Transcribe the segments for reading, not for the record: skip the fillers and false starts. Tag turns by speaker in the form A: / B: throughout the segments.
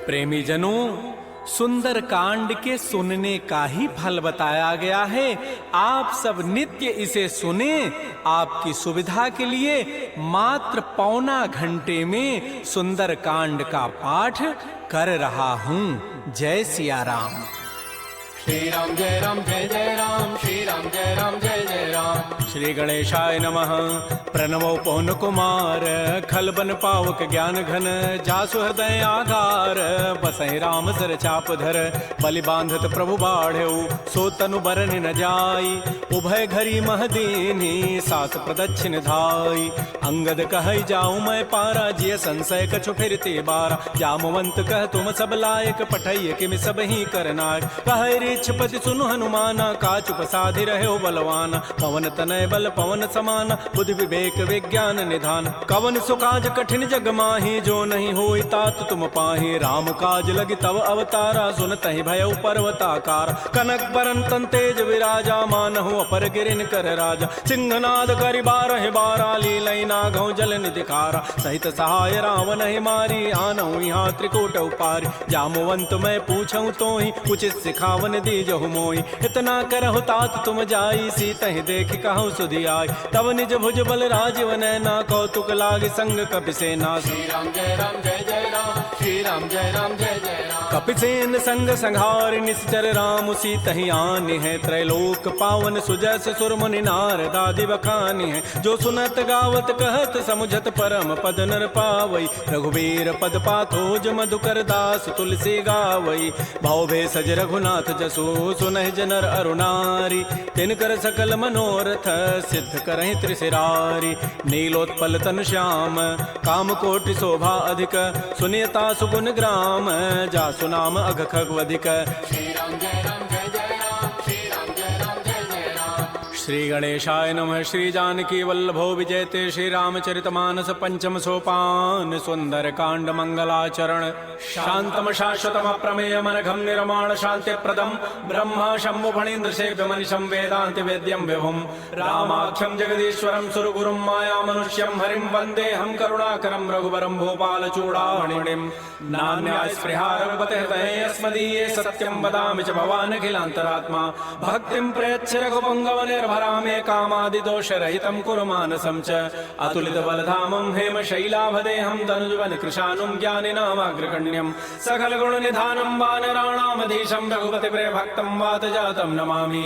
A: प्रेमी जनों, सुंदर कांड के सुनने का ही फल बताया गया है। आप सब नित्य इसे सुने। आपकी सुविधा के लिए मात्र पौना घंटे में सुंदर कांड का पाठ कर रहा हूँ। जय सिया राम।
B: श्री राम जय राम जय जय राम, श्री राम जय राम जय जय राम।
A: श्री गणेशाय नमः। प्रणवो पवन कुमार, खल बन पावक ज्ञान घन, जासु हृदय आधार, बसहि राम सर चाप धर, बलि बांधत प्रभु बाढ़ऊ, सो तनु बरन न जाई, उभय घरी महदीनी, सात प्रदक्षिण धाई। अंगद कहै जाऊं मैं पारा, जिय संशय कछु फिरते बारा, जामवंत कह तुम सब लायक, पठैय किम सब ही करनाय। कहै रीछपति सुनु हनुमाना, काचु प्रसादि रहे बलवाना, पवन तनय बल पवन समाना, बुद्धि विवेक विज्ञान निधान। कवन सुकाज कठिन जग माही, जो नहीं होई तात तुम पाही। राम काज लगी तव अवतारा, सुनतहि भयउ पर्वताकार। कनक बरन तन तेज विराजा, मानहु अपर गिरिन कर राजा। सिंहनाद करि बारह बारा, लीलई नागौ जल निधिकारा। सहित सहाय रावण ही मारी, आनहु यहाँ त्रिकूट उपारी। जामवंत मैं पूछऊं तोहि, उचित सिखावन दीजहु मोहि। इतना करहु तात तुम जाई, सीतहि देखि कहु सुधि आई। तब निज भुज बल राजीव नैना, कौतुक लागे संग कपिसेना।
B: श्री राम जय राम जय जय राम, श्री राम जय राम जय जय राम।
A: कपिसेन संग संहार, निश्चर राम सीतहि आनि है। त्रैलोक पावन सुजस सुर मुनि नारद आदि बखानि है। जो सुनत गावत कहत समुझत परम पद नर पावई। रघुबीर पद पाथोज मधुकर दास तुलसी गावई। भाव भे सज रघुनाथ जसु, सुनहि जनर अरुणारी। तिनकर सकल मनोरथ, सिद्ध करहि त्रिशिरारी। नीलोत्पल तनु श्याम, काम कोटि शोभा अधिक। सुनियता सुगुण ग्राम, जासु नाम अघ खगवधिक।
B: श्री राम जय राम जय जय राम, श्री राम जय राम जय जय राम।
A: श्री गणेशाय नमः। श्री जानकी वल्लभो विजयते, श्री रामचरितमानस पंचम सोपान। सुंदर कांड मंगलाचरण, शांतम शाश्वतम अप्रमेय मनघम निर्माण शांति प्रदम। ब्रह्मा शंभु फणीन्द्र सेव्य मनिषं वेदांति वेद्यं विभुम। रामाख्यम जगदीश्वरम सुरगुरुम माया मनुष्यम हरिम वंदे हम करुणाकरम रघुवरम भूपाल चूड़ामणिम। नान्या स्पृहा रघुपते हृदये अस्मदीये, सत्यं वदामि च भवान् अखिलान्तरात्मा। भक्तिं प्रयच्छ रघुपुङ्गव निर्भरामे, कामादिदोष रहितं कुरु मानसं च। अतुलित बलधामं हेम शैलाभदेहं, तनुजवन कृशानुं ज्ञानिनामाग्रगण्यं। सकल गुण निधानं वानराणामधीशं, रघुपति प्रिय भक्तं वातजातं नमामि।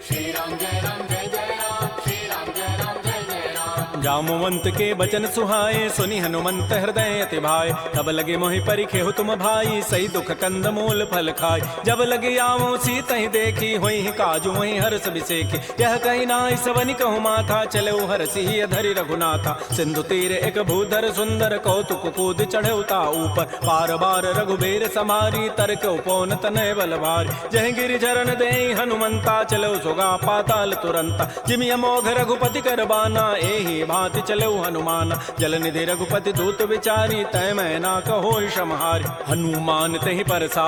B: श्री राम जय राम जय जय राम, श्री राम जय राम जय जय राम।
A: जामवंत के बचन सुहाए, सुनि हनुमंत हृदय अति भाए। तब लगे मोहि परिखेहु तुम भाई, सही दुख कंद मूल फल खाय। जब लगे आवो सीतहि देखी, होई काजू वहीं हर्ष बिसेखी। यह कही नाई सवनि कहु माथा, चले हरसि धरि रघुनाथा। सिंधु तीर एक भूधर सुंदर, कौतुक कूद चढ़े ता ऊपर। पार बार रघुबीर समारी, तर्क उपौन तनय बल भारी। जह गिरि चरण देहि हनुमंता, चलो सुगा पाताल तुरंता। जिमि अमोघ रघुपति कर बाना, एहि भांति चलो हनुमान। जल निधि रघुपति दूत विचारी, तय मैं ना कहो क्षमहारी। हनुमान तहि परसा,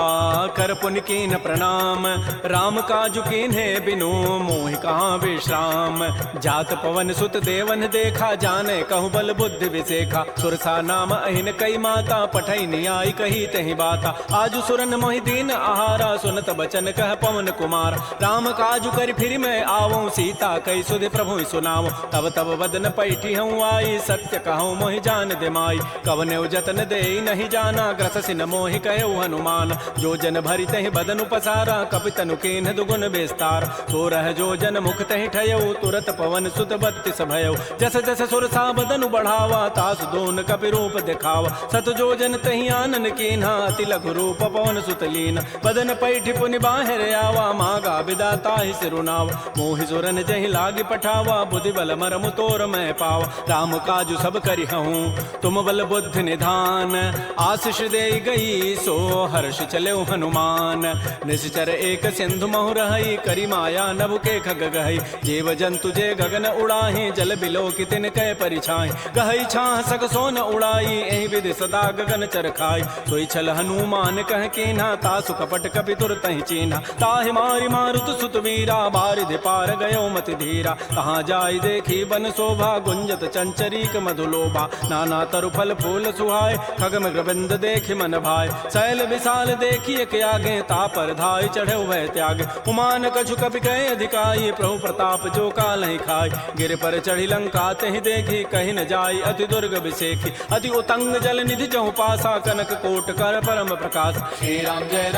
A: कर पुनि कीन प्रणाम। राम काजु कीन्हे बिनु, मोहि कहाँ विश्राम। जात पवन सुत देवन देखा, जाने कहु बल बुद्धि विसेखा। सुरसा नाम अहिन कई माता, पठै नियाई कही तहि बाता। आजु सुरन मोहि दीन आहारा, सुनत बचन कह पवन कुमार। राम काजु कर फिर मैं आवऊं, सीता कई सुधि प्रभु सुनाऊं। तब तब वदन पैठी हूँ आई, सत्य कहूँ मोहि जान दिमाई। कवने जतन दे नहीं जाना, ग्रससि न मोहि कहु हनुमान। जो जन भरि तहि बदनु पसारा, कपितनु कीन्ह दुगुन विस्तार। सो रह जो जन मुख तहि ठयऊ, तुरत पवन सुत बत्तिस भयऊ। जस जस सुरसा बदनु बढ़ावा, तासु दोन कपि रूप दिखावा। सत जो जन तहि आनन कीन्हा, अति लघु रूप पवन सुत लीन। बदन पैठि पुनि बाहिर आवा, मागा बिदा ताहि सिरुनावा। मोहि सुरन जहि लागी पठावा, बुद्धि बल मरमु तोर मैं पावा। राम काजु सब करिहूँ, तुम बल बुद्धि निधान। आशीष दे गई, सो हर्ष चले हनुमान। निश्चर एक सिंधु महु रही, करी माया नभ के खग गहई। जीव जंतु जे गगन उड़ाही, जल बिलो कि तिन कै परिछाई। गहई छाह सक सोन उड़ाई, एहि विधि सदा गगन चरखाई। सोई छल हनुमान कह कीन्हा, तासु कपट कपि तुरतहि चीन्हा। ताहि मारि मारुत सुत वीरा, बारिधि पार गयो मति धीरा। कहाँ जाय देखी बन शोभा, गुंजत चंचरीक मधुलोभा नाना तरु फल फूल सुहाय खगम ग्रबिंद देख मन भाय शैल विशाल देखिए के आगे तापर धाय चढ़े वह त्याग उमान कछु कपि कहे अधिकाई प्रभु प्रताप जो काल ही खाय गिर पर चढ़ी लंका तहि देखी कहीं न जाय अति दुर्ग विषेखी अति उतंग जल निधि चहु पासा कनक कोट कर परम प्रकाश
B: श्री राम जय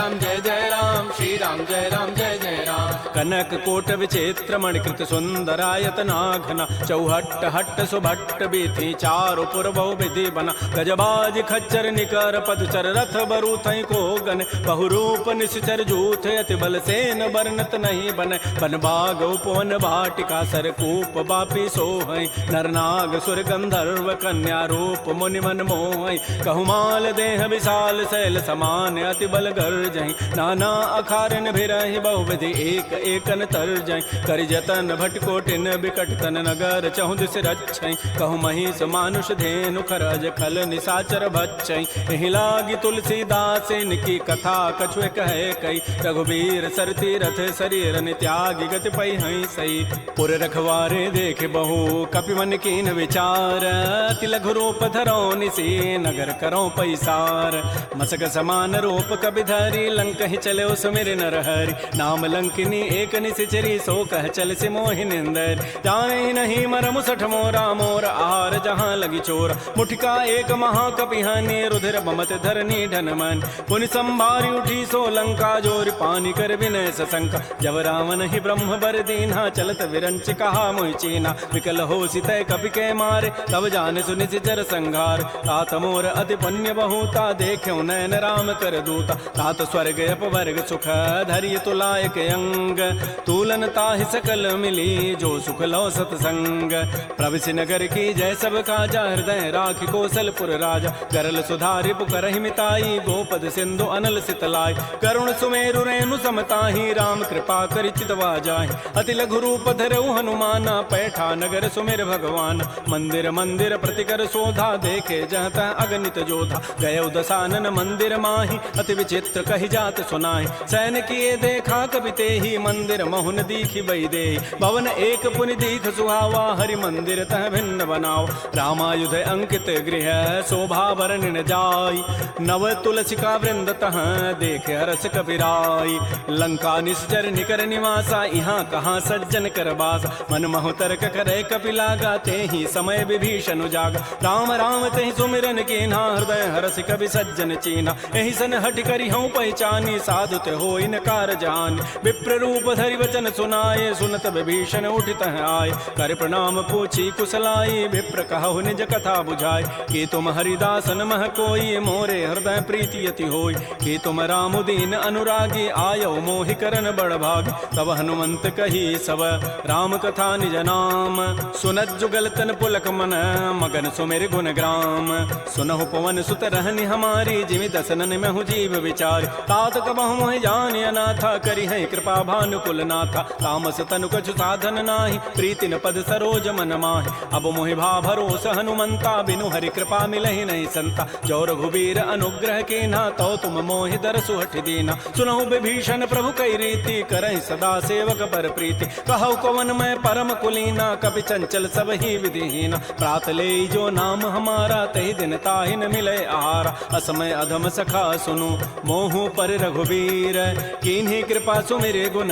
B: जय राम श्री राम जय जय राम
A: कनक कोट विचित्र मणिकृत सुंदरायत नाघना चौहट्ट हट्ट सुभट्ट बीथी चारु पुर बहु विधि बना गजबाज खच्चर निकर पदचर रथ बरु थई को गन बहुरूप निश्चर जूथ अति बल सेन बरनत नहीं बन बन बाग उपवन भाटिका सरकूप बापी सोहई नरनाग सुर गंधर्व कन्या रूप मुनि मन मोहई कहुमाल देह विशाल शैल समान अति बल गर्जई नाना अखारन भिरहि बहुविधि एक एकन तरजई करि जतन भटकोटिन बिकट तन नगर चहु दिस रक्षई कहु महिष मानुष धेनु खरज खल निसाचर भक्षई एहि लागी तुलसीदास इनकी कथा कछुए कहे कई रघुबीर सरती रथ शरीर त्यागी गति पई हई सई पुर रखवारे देख बहु कपि मन कीन विचार अति लघु रूप धरो निसी नगर करो पैसार मसक समान रूप कपि धरी लंक ही चले सुमिर नर हरि नाम लंकिनी एक निसिचरी सो कह चल से मोहि निंदर जाने नहीं मरम सठ मोरा मोर आहार जहाँ लगी चोर मुठिका एक महाकपिहानी रुधिर बमत धरनी ढन मन पुनि संभारी उठी सो लंका जोर पानी कर विनय सशंका जब रावण ही ब्रह्म बर दीन्हा चलत विरंच कहा मोहि चीना विकल हो सितय कपि के मारे तब जान सुनि सिचर संघार तात मोर अति पुण्य बहुता देख्यो नयन राम कर दूता तात स्वर्ग अपवर्ग सुख धैर्य तुलायक अंग तूलन ताहि सकल मिली जो सुख लो सतसंग प्रविशि नगर की जय सब काजा हृदय राखि कौशलपुर राजा गरल सुधारि पुकरहि मिताई गोपद सिंधु अनल सितलाई करुण सुमेरु रेणु समताहि राम कृपा करि चितवा जाहि अति लघु रूप धरऊ हनुमाना पैठा नगर सुमेर भगवान मंदिर मंदिर प्रतिकर शोधा देखे जहत अगणित जोधा गय दसानन मंदिर माही अति विचित्र कहि जात सुनाहि सैन किए देखा कवि तेहि मंदिर महुन दीखि बई दे भवन एक पुनि दीख सुहावा हरि मंदिर तह भिन्न बनाओ रामायुध अंकित गृह शोभा वर्णन जाय नव तुलसिका वृंद तह देख हरस कविराय लंका निश्चर निकर निवासा यहाँ कहाँ सज्जन कर बास मन महु तर्क करे कपि लागा तेहि समय विभीषण जागा राम राम तेहि सुमिरन कीन्हा हृदय हरस कवि सज्जन चीना एहि सन हट करि हूँ पहचानी साधुत हो इन कार जान विप्र रूप धरि वचन सुनाए सुनत विभीषण उठित आए कर प्रणाम पूछी कुशलाई विप्र कहु निज कथा बुझाए कि तुम हरिदासन मह कोई मोरे हृदय प्रीति यति होई कि तुम राम दीन अनुरागी आयो मोहि करन बड़ भाग तब हनुमंत कही सब राम कथा निज नाम सुनत जुगल तन पुलक मन मगन सुमेर गुण ग्राम सुनहु पवन सुत रहनि हमारी जिमि दसनन महु जीव विचार तात कबहु मोहि जान अनाथा करि है कृपा भानुकुल नाथा तामस तनु कछु साधन नाही प्रीति न पद सरोज मन माहि अब मोहि भा भरोस हनुमंता बिनु हरि कृपा मिलहि नहीं संता जो रघुबीर अनुग्रह कीन्हा तो तुम मोहि दरसु हठ दीना सुनहु विभीषण प्रभु कई रीति करहि सदा सेवक पर प्रीति कहु कवन मैं परम कुलीना कपि चंचल सब ही विधिहीना प्रात ले जो नाम हमारा तहि दिन ताहि न मिले आहारा असमय अधम सखा सुनु मोहु पर रघुबीर कीन्ही कृपा सुमिरे गुण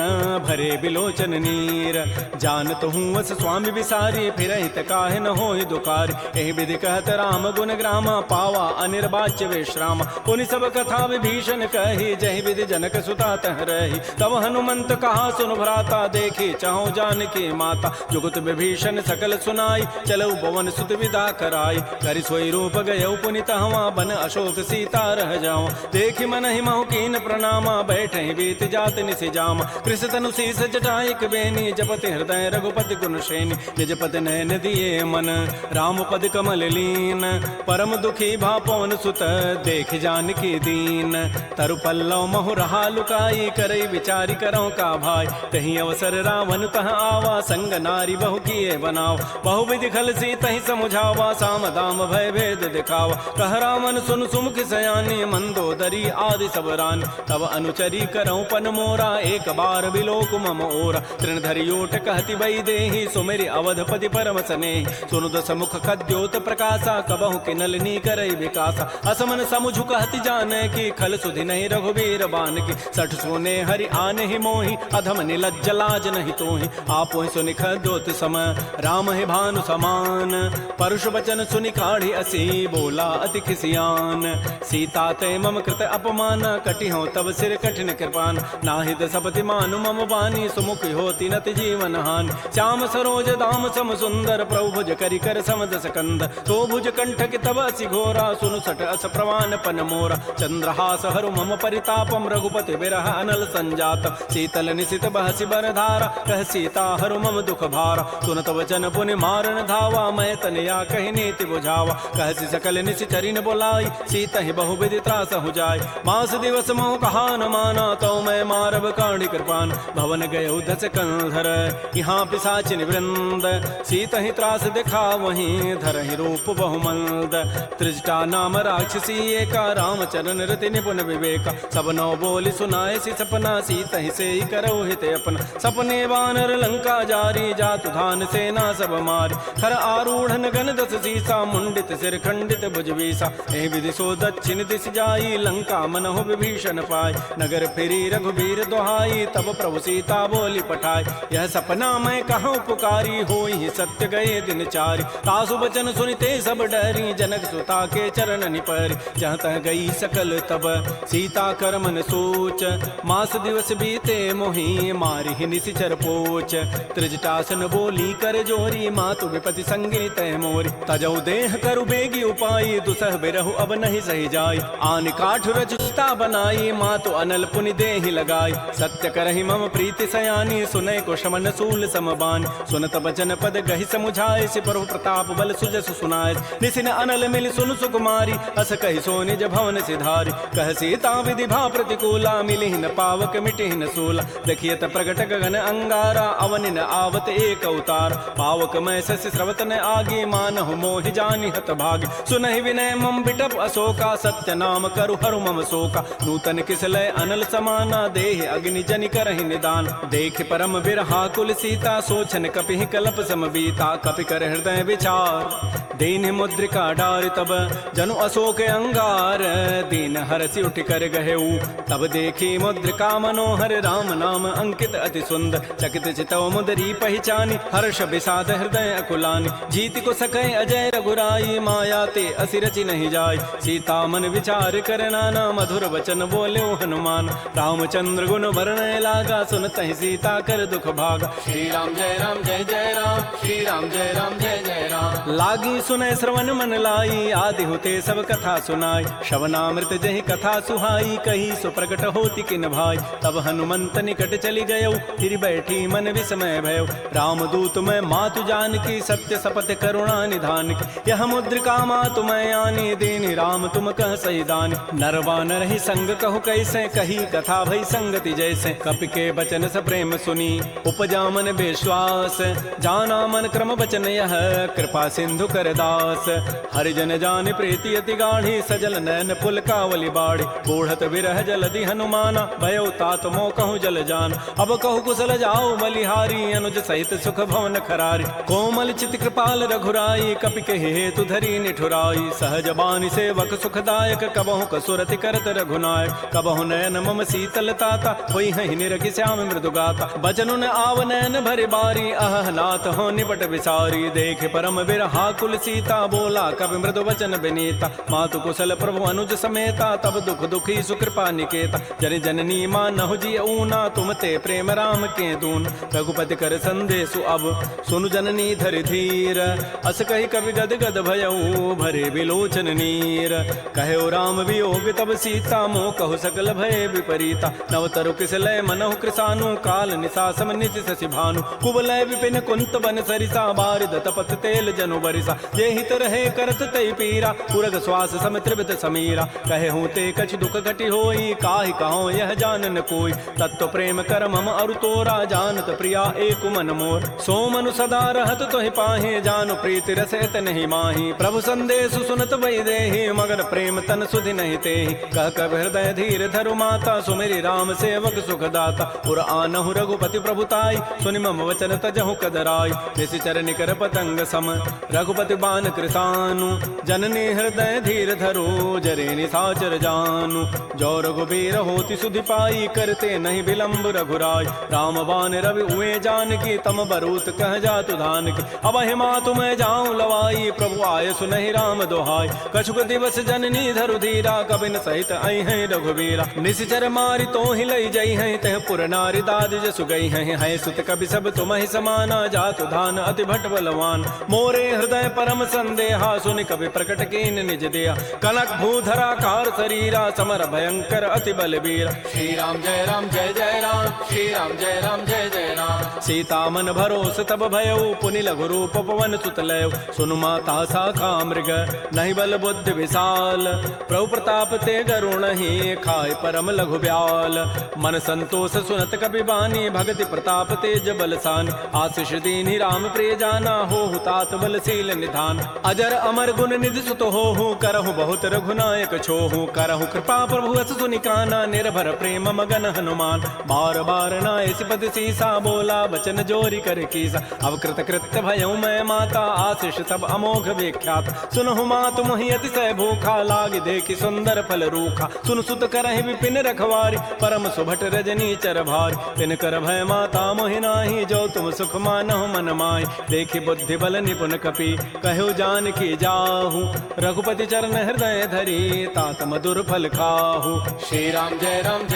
A: भरे बिलोचन नीर जानत हूँ वस स्वामी विसारी फिर हित काहे न होहि दुकार एहि विधि कहत राम गुण ग्रामा पावा अनिर्वाच्य विश्राम पुनि सब कथा विभीषण कही जहि विधि जनक सुता तह रही तब हनुमंत कहा सुन भ्राता देखी चाहो जानकी माता जुगत विभीषण सकल सुनाई चलऊ पवन सुत विदा कराई करि सोई रूप गयऊ पुनि तहवा बन अशोक सीता रह जाओ देखि मन ही महु कीन प्रणामा बैठे बीत जात निसि जामा कृष तनु शीस जटाइक बेनी जपति हृदय रघुपति गुण श्रेणी निज पद नयन दिए मन राम पद कमल लीन परम दुखी भा पवन सुत देख जानकी दीन तरु पल्लव महु रहा लुकाई करई विचारी करो का भाई तही अवसर रावण तह आवा संग नारी बहु किए बनाओ बहु विधि खल सी तही समुझावा साम दाम भय भेद दिखावा कह रावण सुन सुमुख सयानी मंदोदरी आदि सब रान तब अनुचरी करो पन मोरा एक बार बिलोक मम ओरा तृण धरियोट कहति बई देहि सुमेरि अवधपति पर करम सने। सुनु दस मुख खद्योत प्रकाशा कबहु किनलनी करई विकासा। असमन समुझु कहति जाने की खल सुधि नहीं रघुबीर बान की। सठ सोने हरि आने ही मोहि अधम निलज्ज लाज नहीं तोहि। आपो ही सुनि खद्योत सम राम ही भानु समान। परुष वचन सुनि काढ़ी असी बोला अति खिसियान। सीता ते मम कृत अपमान कटि हो तब सिर कठिन कृपान। नाहित सपति मानु मम बानी सुमुख होती नति जीवन हानि। श्याम सरोज दाम सम सुंदर प्रभु भुज करि कर समदस कंद। तो भुज कंठ के तब असि घोरा सुनु सट अस प्रवान पन मोरा। चंद्रहास हरु मम परितापम रघुपति विरह अनल संजात। शीतल निशित बहसि बर धारा कह सीता हरु मम दुख भारा। सुनत वचन पुनि मारन धावा मैं तनया कहि नीति बुझावा। कहसि सकल निशि चरिन बोलाई सीता ही बहु विधि त्रास हो जाय। मास दिवस मोह कहा न माना तो मैं मारब काढ़ी कृपान। भवन गए दस कंधर यहाँ पिशाचिन वृंद। सीता ही त्रास दिखा वहीं धर ही रूप बहुमंद। त्रिजटा नाम राक्षसी एका रामचरण रति निपुण विवेका। सब नौ बोली सुनाए सी सपना सीता ही से ही करो हित अपना। सपने वानर लंका जारी जातु धान सेना सब मारी। खर आरूढ़न गण दस सीसा मुंडित सिर खंडित भुजवीसा। एहि विधि सो दक्षिण दिश जाई लंका मनहु विभीषण पाय। नगर फिरी रघुबीर दोहाई तब प्रभु सीता बोली पठाई। यह सपना मैं कहूँ पुकारी होई सत्य गए दिन चारि। तासु बचन सुनिते सब डरी जनक सुता के चरण निपरि। जहाँ तह गई सकल तब सीता कर मन सोच। मास दिवस बीते मोहि मारि निशिचर पोच। त्रिजटासन बोली कर जोरी मातु विपति संगी तय मोरी। तजौ देह करु बेगी उपाई दुसह बिरहु अब नहीं सही जाई। आन काठ रचता बनाई मातु अनल पुनि देहि लगाई। सत्य करहि मम प्रीति सयानी सुनय को शमन सूल समबान। सुनत बचन पद गहि समुझाए सि प्रभु प्रताप बल सुजस सुनाय। निसिन अनल मिल सुन सुकुमारी अस कहि सो निज भवन सिधारी। कह सीता विधि भा प्रतिकूला मिलिहि न पावक मिटिहि न सूला। देखियत प्रगट गगन अंगारा अवनि न आवत एक अवतार। पावक मैं शशि स्रवत न आगे मानहु मोहि जानि हत भाग। सुनहि विनय मम बिटप अशोका सत्य नाम करु हरु मम शोका। नूतन किसलय अनल समाना देहि अग्नि जनि करहि निदान। देख परम बिरहा कुल सीता सोचन कपिहि कलप सम बीता। कपि कर हृदय विचार दीन मुद्रिका डार तब जनु अशोक अंगार। दीन हरसि उठ कर गहेऊ तब देखी मुद्रिका मनोहर। राम नाम अंकित अति सुंदर चकित चितव मुदरी पहचानी। हर्ष विषाद हृदय अकुलानी जीत को सकै अजय रघुराई। माया ते असि रचि नहीं जाय सीता मन विचार कर नाना। मधुर वचन बोले हनुमान रामचंद्र गुण वर्णय लागा। सुनतहि सीता कर दुख भागा।
B: श्री राम जय जय राम श्री राम जय जय राम।
A: लागी सुनय श्रवण मन लाई आदि होते सब कथा सुनाई। श्रवणामृत जहि कथा सुहाई कही सो प्रकट होती किन भाई। तब हनुमंत निकट चली गयो फिर बैठी मन विस्मय भयो। राम दूत मैं मातु जान की सत्य सपथ करुणा निधान की। यह मुद्रिका मातु मैं आनी दीनी राम तुम कह सही दानी। नरवानर ही संग कहु कैसे कही कथा भई संगति जैसे। कपि के बचन स प्रेम सुनी उपजा मन विश्वास। जाना मन क्रम बचन यह कृपा सिंधु कर दास। हरिजन जान प्रीति अति गाढ़ी सजल नैन पुल कावली बाड़ी। बूढ़त विरह जलधि हनुमाना भयो तात मोह कहूँ जल जान। अब कहु कुशल जाओ बलिहारी अनुज सहित सुख भवन खरारी। कोमल चित कृपाल रघुराई कपि के हेतु धरी निठुराई। सहज बानी सेवक सुखदायक कबहु कसुरति करत रघुनायक। कबहु नयन मम शीतल ताता होई हहि निरखि श्याम मृदु गाता। बचनु न आव नयन भरि बारी अह नाथ हो निपट विसारी। देख परम बिरहा कुल सीता बोला कवि मृदु वचन विनीता। मातु कुशल प्रभु अनुज समेता तब दुख दुखी सुकृपा निकेता। जन जननी मानहु जिय ऊना तुम ते प्रेम राम के दून। रघुपति कर संदेशु अब सुनु जननी धरि धीर। अस कहि कवि गद गद भयऊ भरे विलोचन नीर। कहो राम वियोग तब सीता मोह कहु सकल भय विपरीता। नवतरु किसलय मनहु कृसानु काल निशा सम निशि शशि भानु। कुवलय विपिन कुंत बन सरिसा बारिद तपत तेल जनु बरिसा। जे हित रहे करत तई पीरा पुरग श्वास सम त्रिविध समीरा। कहे हूँ ते कछ दुख घटि होई काहि कहो यह जानन कोई। तत्व प्रेम कर मम अरु तोरा जानत प्रिया एक मन मोर। सो मनु सदा रहत तोहि पाहे जानु प्रीति रसत नहीं माही। प्रभु संदेश सुनत वै देहि मगर प्रेम तन सुधि नहीं तेहि। कह कब हृदय धीर धरु माता सुमेरि राम सेवक सुखदाता। पुर आनहु रघुपति प्रभुताई सुनि मम वचन तजहु कदराई। निशि निश्चर निकर पतंग सम रघुपति बान कृतानु जननी हृदय धीर धरो जरे निशाचर जानु जो रघुबीर होति सुधि पाई करते नहीं विलंब रघुराय राम बान रवि उए जान की तम बरूत कह जातु धान की अब हिमा तुम्हें जाऊं लवाई प्रभु आय सुनहि राम दोहाय कछुक दिवस जननी धरु धीरा कबिन सहित आई है रघुबीरा निश्चर मारि तो ही लई जई है तह पुर नारी दाद जसु गई है सुत कवि सब तुम्हें समाना जातु धान अति भट बलवान मोरे हृदय परम संदेहा सुनि कवि प्रकट कीन निज दिया कनक भूधराकार शरीरा समर भयंकर अति बलबीर
B: श्री राम जय राम श्री राम जय जय राम
A: सीता मन भरोस तब भयउ पुनि लघु रूप पवन सुत लय सुनु माता साखा मृग नहीं बल बुद्धि विशाल प्रभु प्रताप ते गरुण ही खाय परम लघु ब्याल मन संतोष सुनत कपि बानी भगति प्रताप तेज बलसान आशीष दीनि राम प्रिय जाना हो तात बलशील निधान अजर अमर गुण निधि सुत हो करहु बहुत रघुनायक छोहु करहु कृपा प्रभु अस सुनिकाना निर्भर प्रेम मगन हनुमान बार बार नाय सिपति सीसा बोला बचन जोरी कर कीसा अवकृत कृत्य भयउ मैं माता आशीष तब अमोघ विख्यात सुनहु मातु मोहि अतिशय भूखा लाग देखि सुंदर फल रूखा सुन सुत करहि विपिन रखवारी परम सुभट रजनी चर भारी तिन कर भय माता मोहि नाही जो तुम सुख मानहु मन माय देखि बुद्धि बल निपुण कपि कहु जान की जाहु रघुपति चरण हृदय धरी तात मधुर फल खाहु
B: श्री राम जय राम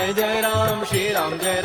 B: श्री राम जय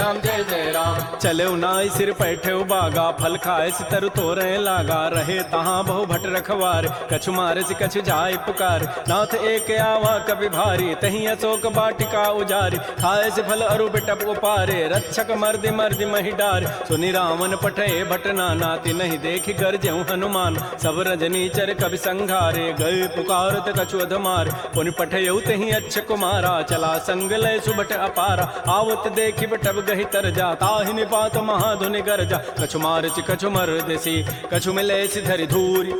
B: राम
A: चले नाई सिर पैठे बागा फल खाए सितर तोरे लागा रहे तहाँ बहु भट रखवार कछु मारे से कछु जाय पुकार नाथ एक आवा कवि भारी तही अशोक बाटिका उजारी खाए से फल अरु बिटप उपारे रक्षक मर्दि मर्दि मही डार सुनि रावण पठे भट नाति नहीं देखि गरजेउ हनुमान सब रजनी चर कवि संघारे गए पुकारत कछु अधमार पुनि पठयउ तही अच्छ कुमारा चला संग लय सुबट अपारा आवत देखि बटब गहि तर जा ताहि निपात महाधुनि गरजा कछु मार चि कछु मर देसी कछु मिले सि धरि धूरी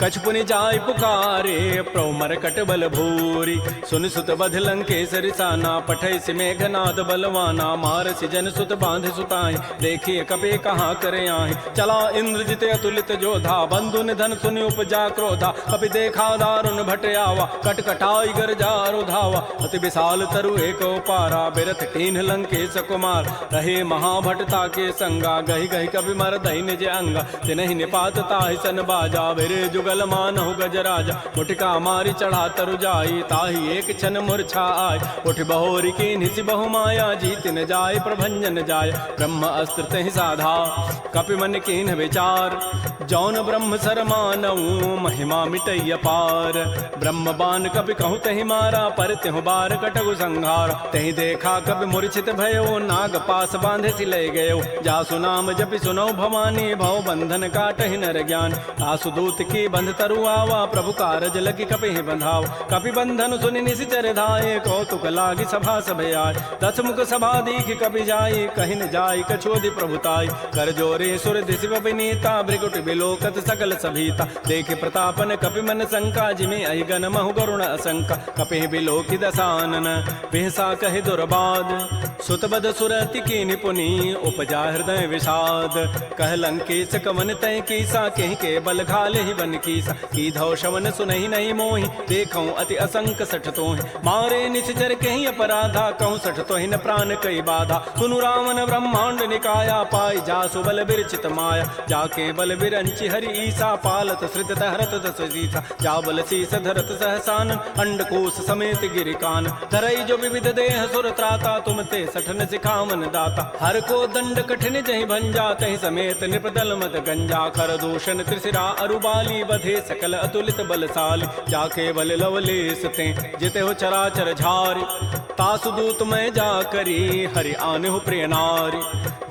A: कछु पुनि जाय पुकारे प्रभु मरकट बल भूरी सुन सुत बध लंकेसरि साना पठै सि मेघनाद बलवाना मार सि जन सुत बांध सुताई देखिए कपे कहाँ करे आए चला इंद्रजित अतुलित जोधा बंधु निधन सुनि उपजा क्रोधा कपि देखा दारुण भट आवा कट कटाई गरजा रुधावा अति विशाल तरु एक पारा बिरथ कीन्ह लंकेश कुमार रहे महाभटता के संगा गहि गहि कवि मर दहि निज अंगा तिनहि निपात ताहि सन बाजा बिरे जुगल मानहु गजराजा मुटिका मारी चढ़ा तरु जाई ताहि एक क्षण मूर्छा आय उठ बहोरी की निसि बहु माया जीत न जाय प्रभंजन जाय ब्रह्म अस्त्र तहि साधा कपि मन कीन्ह विचार जौन ब्रह्म सर मानऊ महिमा मिटैय पार ब्रह्म बान कपि कहु तहि मारा पर तिहु बार कटगु संहार तहि देखा कपि मूर्छित भयो नाग पास बांधे सि लय गयो जासु नाम जपि सुनौ भवानी भव बंधन काटहि नर ज्ञान आसु दूत की बंध तरु आवा प्रभु कारज लगी कपि बंधाव कपि बंधन सुनि निशिचर धाये कौतुक लागी सभा सब आय दस मुख सभा दीख कपि जाई कहि न जाई कछोदि प्रभुताई कर जोरे सुर दिशि विनीता भृगुट बिलोकत सकल सभीता देखे प्रतापन कपि मन शंका जिमे अहिगन महु गरुण असंका कपि बिलोकि दसानन बिहसा कहि दुर्बाद सुतबद सुरति की निपुनी उपजा हृदय विषाद कह लंकेश कवन तय कीसा कहि के बल घाले ही बन कीसा की धौ शवन सुनहि नहीं मोहि देखौ अति असंक सठ तोहि मारे निश्चर कहि अपराधा कहूँ सठ तोहि न प्राण कई बाधा सुनु रावण ब्रह्मांड निकाया पाई जासु बल बिरचित माया जाके बल बिरंचि हरि ईसा पालत सृत हरत दस सीसा जा बल शीस धरत सहसान अंडकोश समेत गिरिकान धरई जो विविध देह सुर त्राता तुम ते सठन सिखावन दाता हर को दंड कठिन जहि भंजा तहि समेत निपदल मत गंजा कर दूषण त्रिशिरा अरुबाली बधे सकल अतुलित बलशाली जाके बल लवलेस ते जिते हो चराचर झारी तासु दूत मैं जा करी हरि आने प्रिय नारी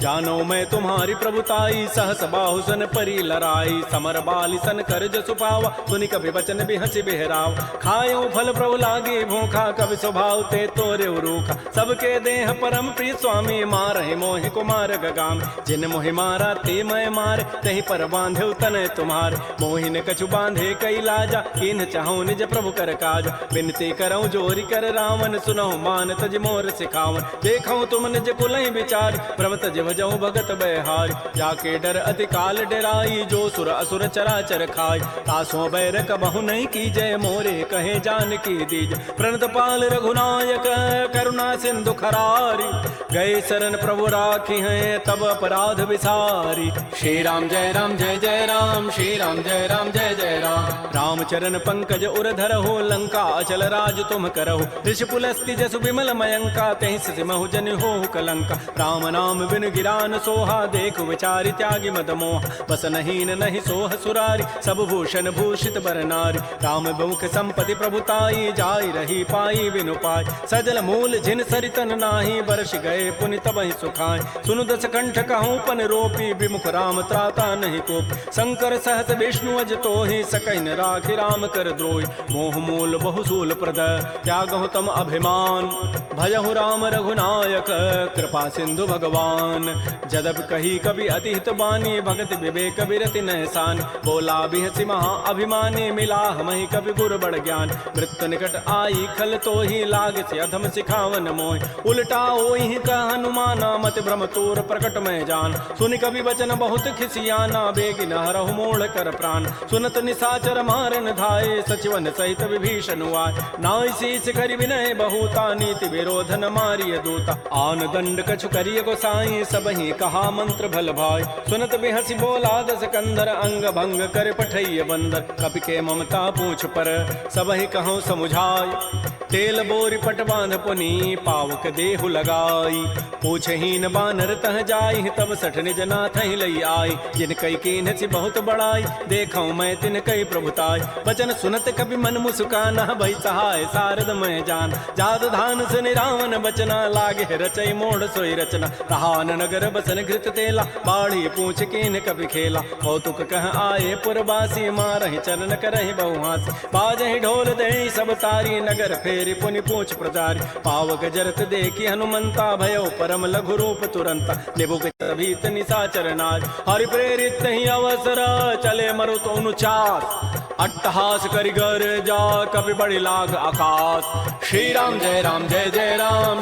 A: जानो मैं तुम्हारी प्रभुताई सहस बाहु सन परी लराई समर बाली सन कर जसु पावा सुनि कभी वचन भी हंसी बेहराव खायो फल प्रभु लागे भूखा कभी स्वभाव ते तोरे रूखा सबके देह परम प्रिय स्वामी मारहि मोहि कुमार गगाम जिन मोहि मारा ते मैं मार तही पर बांधे तन तुम्हार मोहि न कछु बांधे कई लाजा किन चाहूं निज प्रभु कर काज बिनती करऊं जोरी कर रावण सुनहु मान तज मोर सिखावन देखऊं तुम निज कुलहि विचार प्रभ तज भजऊं भगत बहारी जाके डर अति काल डराई, जो सुर असुर चराचर खाय। तासों बैर कबहु नहीं की जय, मोरे कहे जानकी दीज। प्रणत पाल रघुनायक करुणा सिंधु खरारी, गए शरण प्रभु राखी हैं तब अपराध विसारी।
B: श्री राम जय राम, श्री राम जय जय राम।
A: रामचरण पंकज उर धरहु, लंका अचल राज तुम करहु। ऋषि पुलस्ति जसु विमल मयंका, तहि सिमहु जन हो कलंका। राम नाम बिन गिरान सोहा, देखु विचारि त्यागी मद मोह। बस नहीं नहीं सोह सुरारी, सब भूषण भूषित बर नारी। राम बहुख संपत्ति प्रभुताई, जाई रही पाई बिनु पाई। सजल मूल जिन सरितन नाही, बरस गए पुनि तबहि सुखाय। सुनु दस कंठ कहूँ पन रोपी, विमुख राम त्राता नहीं कोप। शंकर सहस विष्णु अज तोहि, सकहि न राखि राम कर द्रोहि। मोह मूल बहुसूल प्रद, त्यागहु तम अभिमान। भजहु राम रघुनायक, कृपा सिंधु भगवान। जदब कही कवि अति हित बानी, भगत विवेक बिरति नहसान। बोला बिहसि महा अभिमानी, मिला हमहि कवि गुर बड़ ज्ञान। मृत्यु निकट आई खल तोहि, लाग से अधम सिखावन मोहि। उल्टा ओहि कह हनुमाना, मति भ्रम तोर प्रकट में जान। सुनि कवि वचन बहुत खिसियाना, बेगिन हरहु मोड़ कर प्राण। सुनत निशाचर मारन धाये, सचिवन सहित विभीषण आए। नाई शीस करि विनय बहुता, नीति विरोध न मारिय दूता। आन दंड कछु करिय गोसाई, सबहि कहा मंत्र भल भाई। सुनत बिहसि बोला दस कंधर, अंग भंग कर पठैय बंदर। कपि के ममता पूछ पर, सबहि कहूँ समुझाई। तेल बोरि पट बांध पुनि, पावक देहु लगाई। पूछहीन बानर तह जाई, तब सठ निज नाथ ही लई आई। जिन कई कीन्हसि बहुत बड़ाई, देखऊँ मैं तिन कई प्रभुताई। वचन सुनत कवि मन मुस्काना, भई सहाय सारद मैं जान। जात धान सुनि रावण बचना, लागे रचई मोड़ सोई रचना। रहान नगर बसन घृत तेला, बाढ़ी पूछ कीन्ह कवि खेला। कौतुक कह आए पुरवासी, मारहि चरण करहि बहुहासी। बाजहि ढोल देहि सब तारी, नगर फेरि पुनि पूछ प्रचारी। पावक जरत देखी हनुमंता, भयो परम लघु रूप तुरंता। निबुक भीत निशाचर नाज, हरि प्रेरित ही अवसर। चले मरुत अनुचास, अट्टहास करि गर जा, कवि बड़ि लाग आकाश।
B: श्री राम जय राम,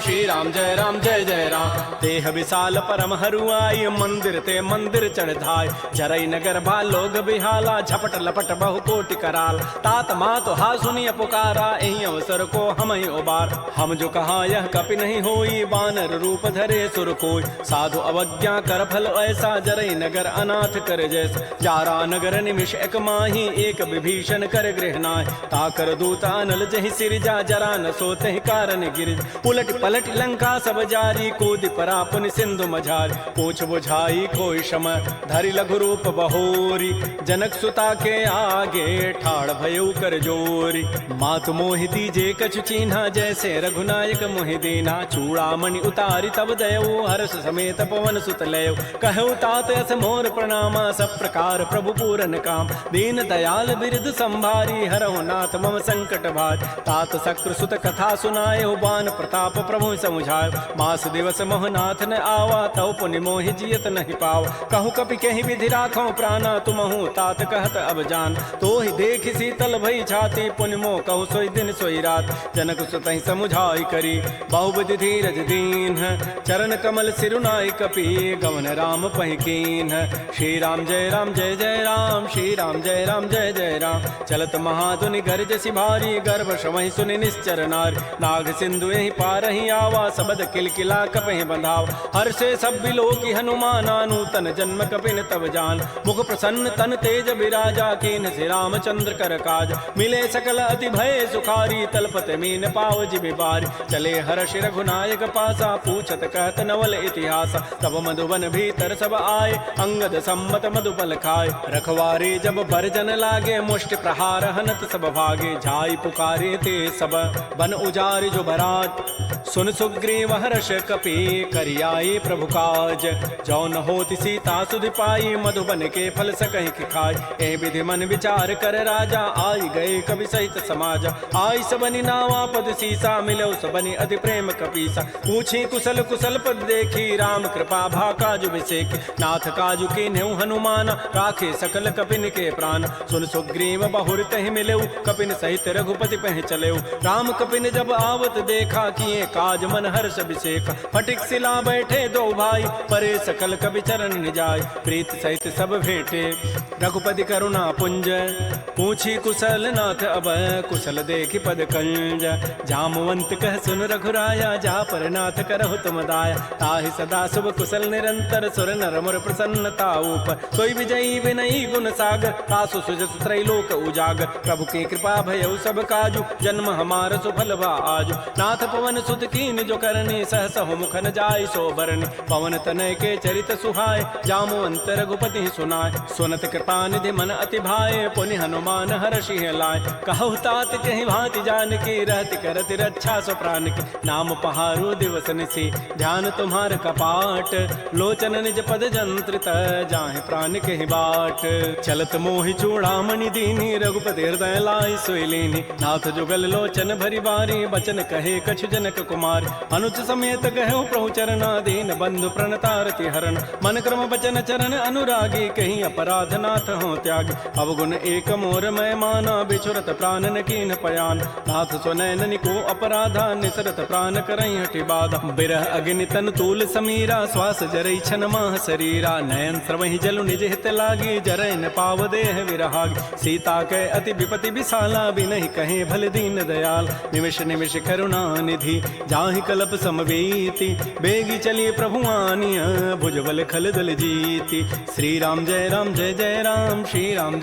B: श्री राम जय जय राम।
A: देह विशाल परम हरुआई, मंदिर ते मंदिर चढ़ धाय। जरई नगर भा लोग बिहाला, झपट लपट बहु कोटि कराल। तात मात हा सुनिय पुकारा, एहि अवसर को हम ही उबार। हम जो कहा यह कपि नहीं होई, बानर रूप धरे सुर कोई। साधु अवज्ञा कर फल ऐसा, जरई नगर अनाथ कर जैसा। जारा नगर निमिष एक माही, एक विभीषण कर गृह नाय। ताकर दूता अनल जहि सिरजा, जरा न सोते कारण गिरिज। उलट पलट लंका सब जारी, कूदि परा पुनि सिंधु मझारी। पूछ बुझाई कोई शम, धरि लघु रूप बहोरी। जनक सुता के आगे, ठाड़ भयउ कर जोरी। मातु मोहि दीजे कछु चीन्हा, जैसे रघुनायक मोहि दीना। चूड़ामणि उतारी तब दयऊ, हर्ष समेत पवन सुत लयऊ। कहऊ तात अस मोर प्रणामा, सब प्रकार प्रभु पूरन काम। दीन दयाल बिरद संभारी, हरहु नाथ मम संकट भार। तात शक्र सुत कथा सुनाए, बान प्रताप प्रभु समुझाए। मास दिवस मोहनाथ न आवा, तव पुनि मोहि जियत नहीं पावा। कहूँ कपि कहीं विधि राखो प्राणा, तुमहु तात कहत अब जान। तो ही देख शीतल भई छाती, पुनि मोह कहु सोई दिन सोई रात। जनक सुतहि समुझाई करी, बहुविधि धीरज दीन। चरण कमल सिरुनाई कपि, गवन राम पहि कीन। श्री राम जय राम, श्री राम जय जय राम। चलत महाधुनि गरजसि भारी, गर्भ श्रवहि सुनि निश्चर नारी। नाग सिंधु यही पारहि आवा, सबद किलकिला कपहि बंधावा। हर्षे सब बिलोकी हनुमाना, नूतन जन्म कपिन तब जान। मुख प्रसन्न तन तेज विराजा, कीन्ह श्री रामचंद्र कर काज। मिले सकल अति भय सुखारी, तलपत मीन पाव जिमि बारी। चले हर्षि रघुनायक पासा, पूछत कहत नवल इतिहास। तब मधुबन भीतर सब आए, अंगद सम्मत मधुपल खाए। रखवारे जब बरजन लागे, मुष्टि प्रहार हनत सब भागे। जाई पुकारे ते सब, बन उजारि जो भराट। सुन सुग्रीव हर्ष कपि, करियाई प्रभु काज। जौन होति सीता सुधि पाई, मधुबन के फल सकहि कि खाई। ए विधि मन विचार कर राजा, आई गए कवि सहित समाज। आई सबनि नावा पद सीसा, मिलो सबनि अति प्रेम कपीसा। पूछी कुशल कुशल पद देखी, राम कृपा भा काजु विसेखी। नाथ काजु कीन्हु हनुमान, राखे सकल कपिन के प्राण। सुन सुग्रीव बहुर तहि मिलेऊ, कपिन सहित रघुपति पह चलेऊ। राम कपिन जब आवत देखा, किए काज मन हर्ष अभिषेक। फटिक सिला बैठे दो भाई, परे सकल कवि चरण निजाय। प्रीत सहित सब भेटे रघुपति करुणा पुंज, पूछी कुशल नाथ अब कुशल देखी पद कंज। जामवंत कह सुन रघुराया, जा पर नाथ करहु तुम दाया। ताहि सदा शुभ कुशल निरंतर, सुर नर मुर प्रसन्नता ऊपर। सोई विजयी विनयी गुण सागर, तासु सुजस त्रैलोक उजागर। प्रभु की कृपा भयउ सब काजू, जन्म हमार सुफल भा आजु। नाथ पवन सुत कीन जो करनी, सहस हो मुखन जाय सो बरनी। पवन तनय के चरित सुहाय, जामवंत रघुपति सुनाय। सुनत कृपा निधि मन अति भाए, पुनि हनुमान हर्षि लाय। कहु तात कहि भांति जानकी, रहति करति रक्षा सो प्राण की। नाम पहारो दिवस निसी, ध्यान तुम्हार कपाट। लोचन निज पद जंत्रित, जाहि प्राण कहि बाट। चलत मोहि चूड़ामणि दीनी, रघुपति हृदय लाय सोई लीनी। नाथ जुगल लोचन भरी बारी, बचन कहे कछु जनक कुमार। अनुज समेत कहो प्रभु चरना, दीन बंधु प्रणतारति हरण। मन क्रम बचन चरण अनुरागी, कहीं अपराध नाथ हो त्यागी। अवगुण एक मोर मैं माना, बिछुरत प्राण न कीन पयान। नाथ स्वनैन को अपराधा, निसरत प्राण करई हटि बाधा। बिरह अग्नि तन तूल समीरा, श्वास जरई छन माह शरीरा। नयन स्रवहि जलु निज हित लागी, जरै न पाव देह विरहागी। सीता के अति विपति विशाला, बिनहि कहे भल दीन दयाल। निमिष निमिष करुणा निधि, जाहि कलप समवेति। बेगी चलिए प्रभु आनिय, भुजबल खल दल जीति। श्री राम जय राम, श्री राम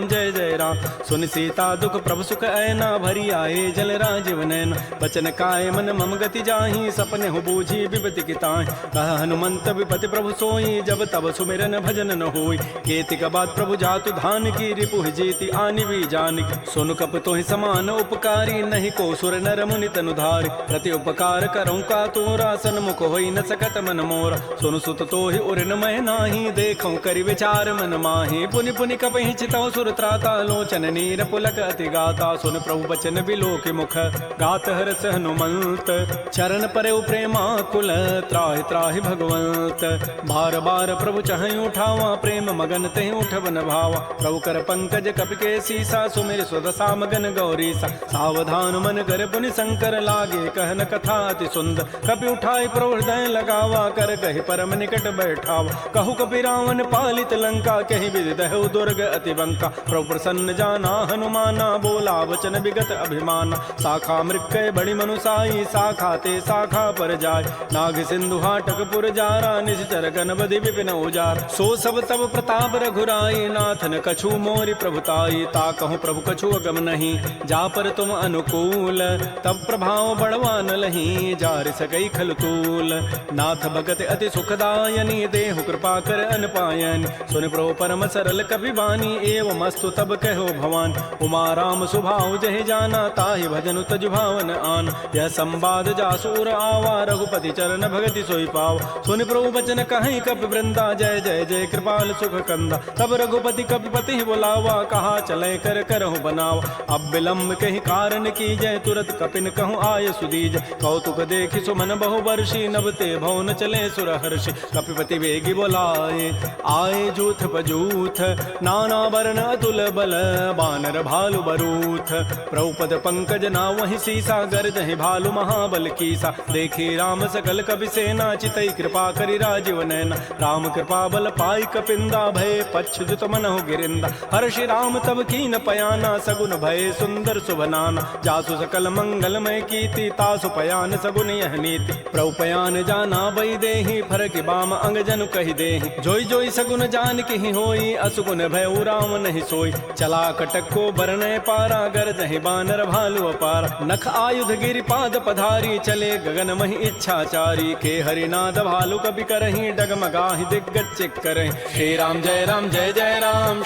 A: जय जय राम। सुन सीता दुख प्रभु सुख ऐना, भरी आए जल राजीव नैना। बचन काय मन मम गति जाहि, सपने हो बूझी विपति की ताहि। कह हनुमंत विपति प्रभु सोई, जब तब सुमिरन भजन न होई। केति का बात प्रभु जातु धान की, रिपुहि जीति आनि भी जानकी। सुन कप तोहि समान उपकारी, नहीं को सुर नर मुनि तनुधारि। प्रति उपकार करऊँ का तोरा, सन्मुख होई न सकत मन मोरा। सुन सुत तोहि उर न मैं नाही, देखऊँ करि विचार मन माहि। पुनि पुनि कपहि चितौ सुर त्राता, लोचन नीर पुलक अति गाता। सुन प्रभु बचन बिलोकि मुख, गात हरस हनुमंत। चरण परउ प्रेमाकुल, त्राहि त्राहि भगवंत। बार बार प्रभु चहई उठावा, प्रेम मगन तेहि उठवन भावा। प्रभु कर पंकज कपि के सीसा, सुमिर सुदशा मगन गौरीसा। सावधान मन कर पुनि शंकर, लागे कहन कथा अति सुंदर। कपि उठाई प्रभु हृदय लगावा, कर कहि परम निकट बैठावा। कहु कपि रावण पालित लंका, कहि विधि दहु दुर्ग अति बंका। प्रभु प्रसन्न जाना हनुमाना, बोला वचन विगत अभिमाना। शाखा मृक्कय बड़ी मनुसाई, शाखा ते शाखा पर जाय। नाग सिंधु हाटक पुर जारा, निश्चर गणपति विपिन उजार। सो सब तब प्रताप रघुराई, नाथन कछु मोरि प्रभुताई। ता कहूँ प्रभु कछु अगम नहीं, जा पर तुम अनुकूल। तब प्रभाव बढ़वा न लही, जार सकई खल तूल। नाथ भगत अति सुखदायनी, देहु कृपा कर अनपायनी। सुन प्रभु परम सरल कपि बानी, एवं अस्तु तब कहो भवान। उमा राम सुभाव जहि जाना, ताहि भजन तज भावन आन। यह संवाद जासूर आवा, रघुपति चरण भगति सोई पाव। सुन प्रभु बचन कहीं कपि वृंदा, जय जय जय कृपाल सुख कंदा। तब रघुपति कपिपति बुलावा, कहा चले कर करहु बनावा। अब विलम्ब कहीं कारण की जय, तुरत कपिन कहूँ आय सुदीज। कौतुक देखि सुमन बहु वर्षी, नभ ते भवन चले सुर हर्षि। कपिपति वेगी बोलाए, आए जूथ पजूथ। नाना वर्ण अतुल बल, बानर भालु बरूथ। प्रभुपद पंकज ना वही सीसा, गर्जहि भालु महाबल कीसा। देखी राम सकल कपि सेना, चितई कृपा करि राजीव नैना। राम कृपा बल पाई कपिंदा, भय पच्छुत मनहु गिरिंदा। हर्षि राम तब कीन पयाना, सगुन भय सुंदर शुभनाना। जासु सकल मंगलमय कीर्ति, तासु पयान सगुन यह नीति। प्रभु पयान जाना बई देहि, फरक बाम अंग जनु कहि देहि। जोई जोई सगुन जान की होई, असुगुन भय राम नहीं सोई। चला कटक को बरनय पारा, गरजहि बानर भालु अपार। नख आयुध गिरि पाद पधारी, चले गगन महि इच्छाचारी। के हरिनाद भालु कपि करहि, डगमगाहि दिग्गज चिक करहि। श्री राम जय राम, श्री राम जय राम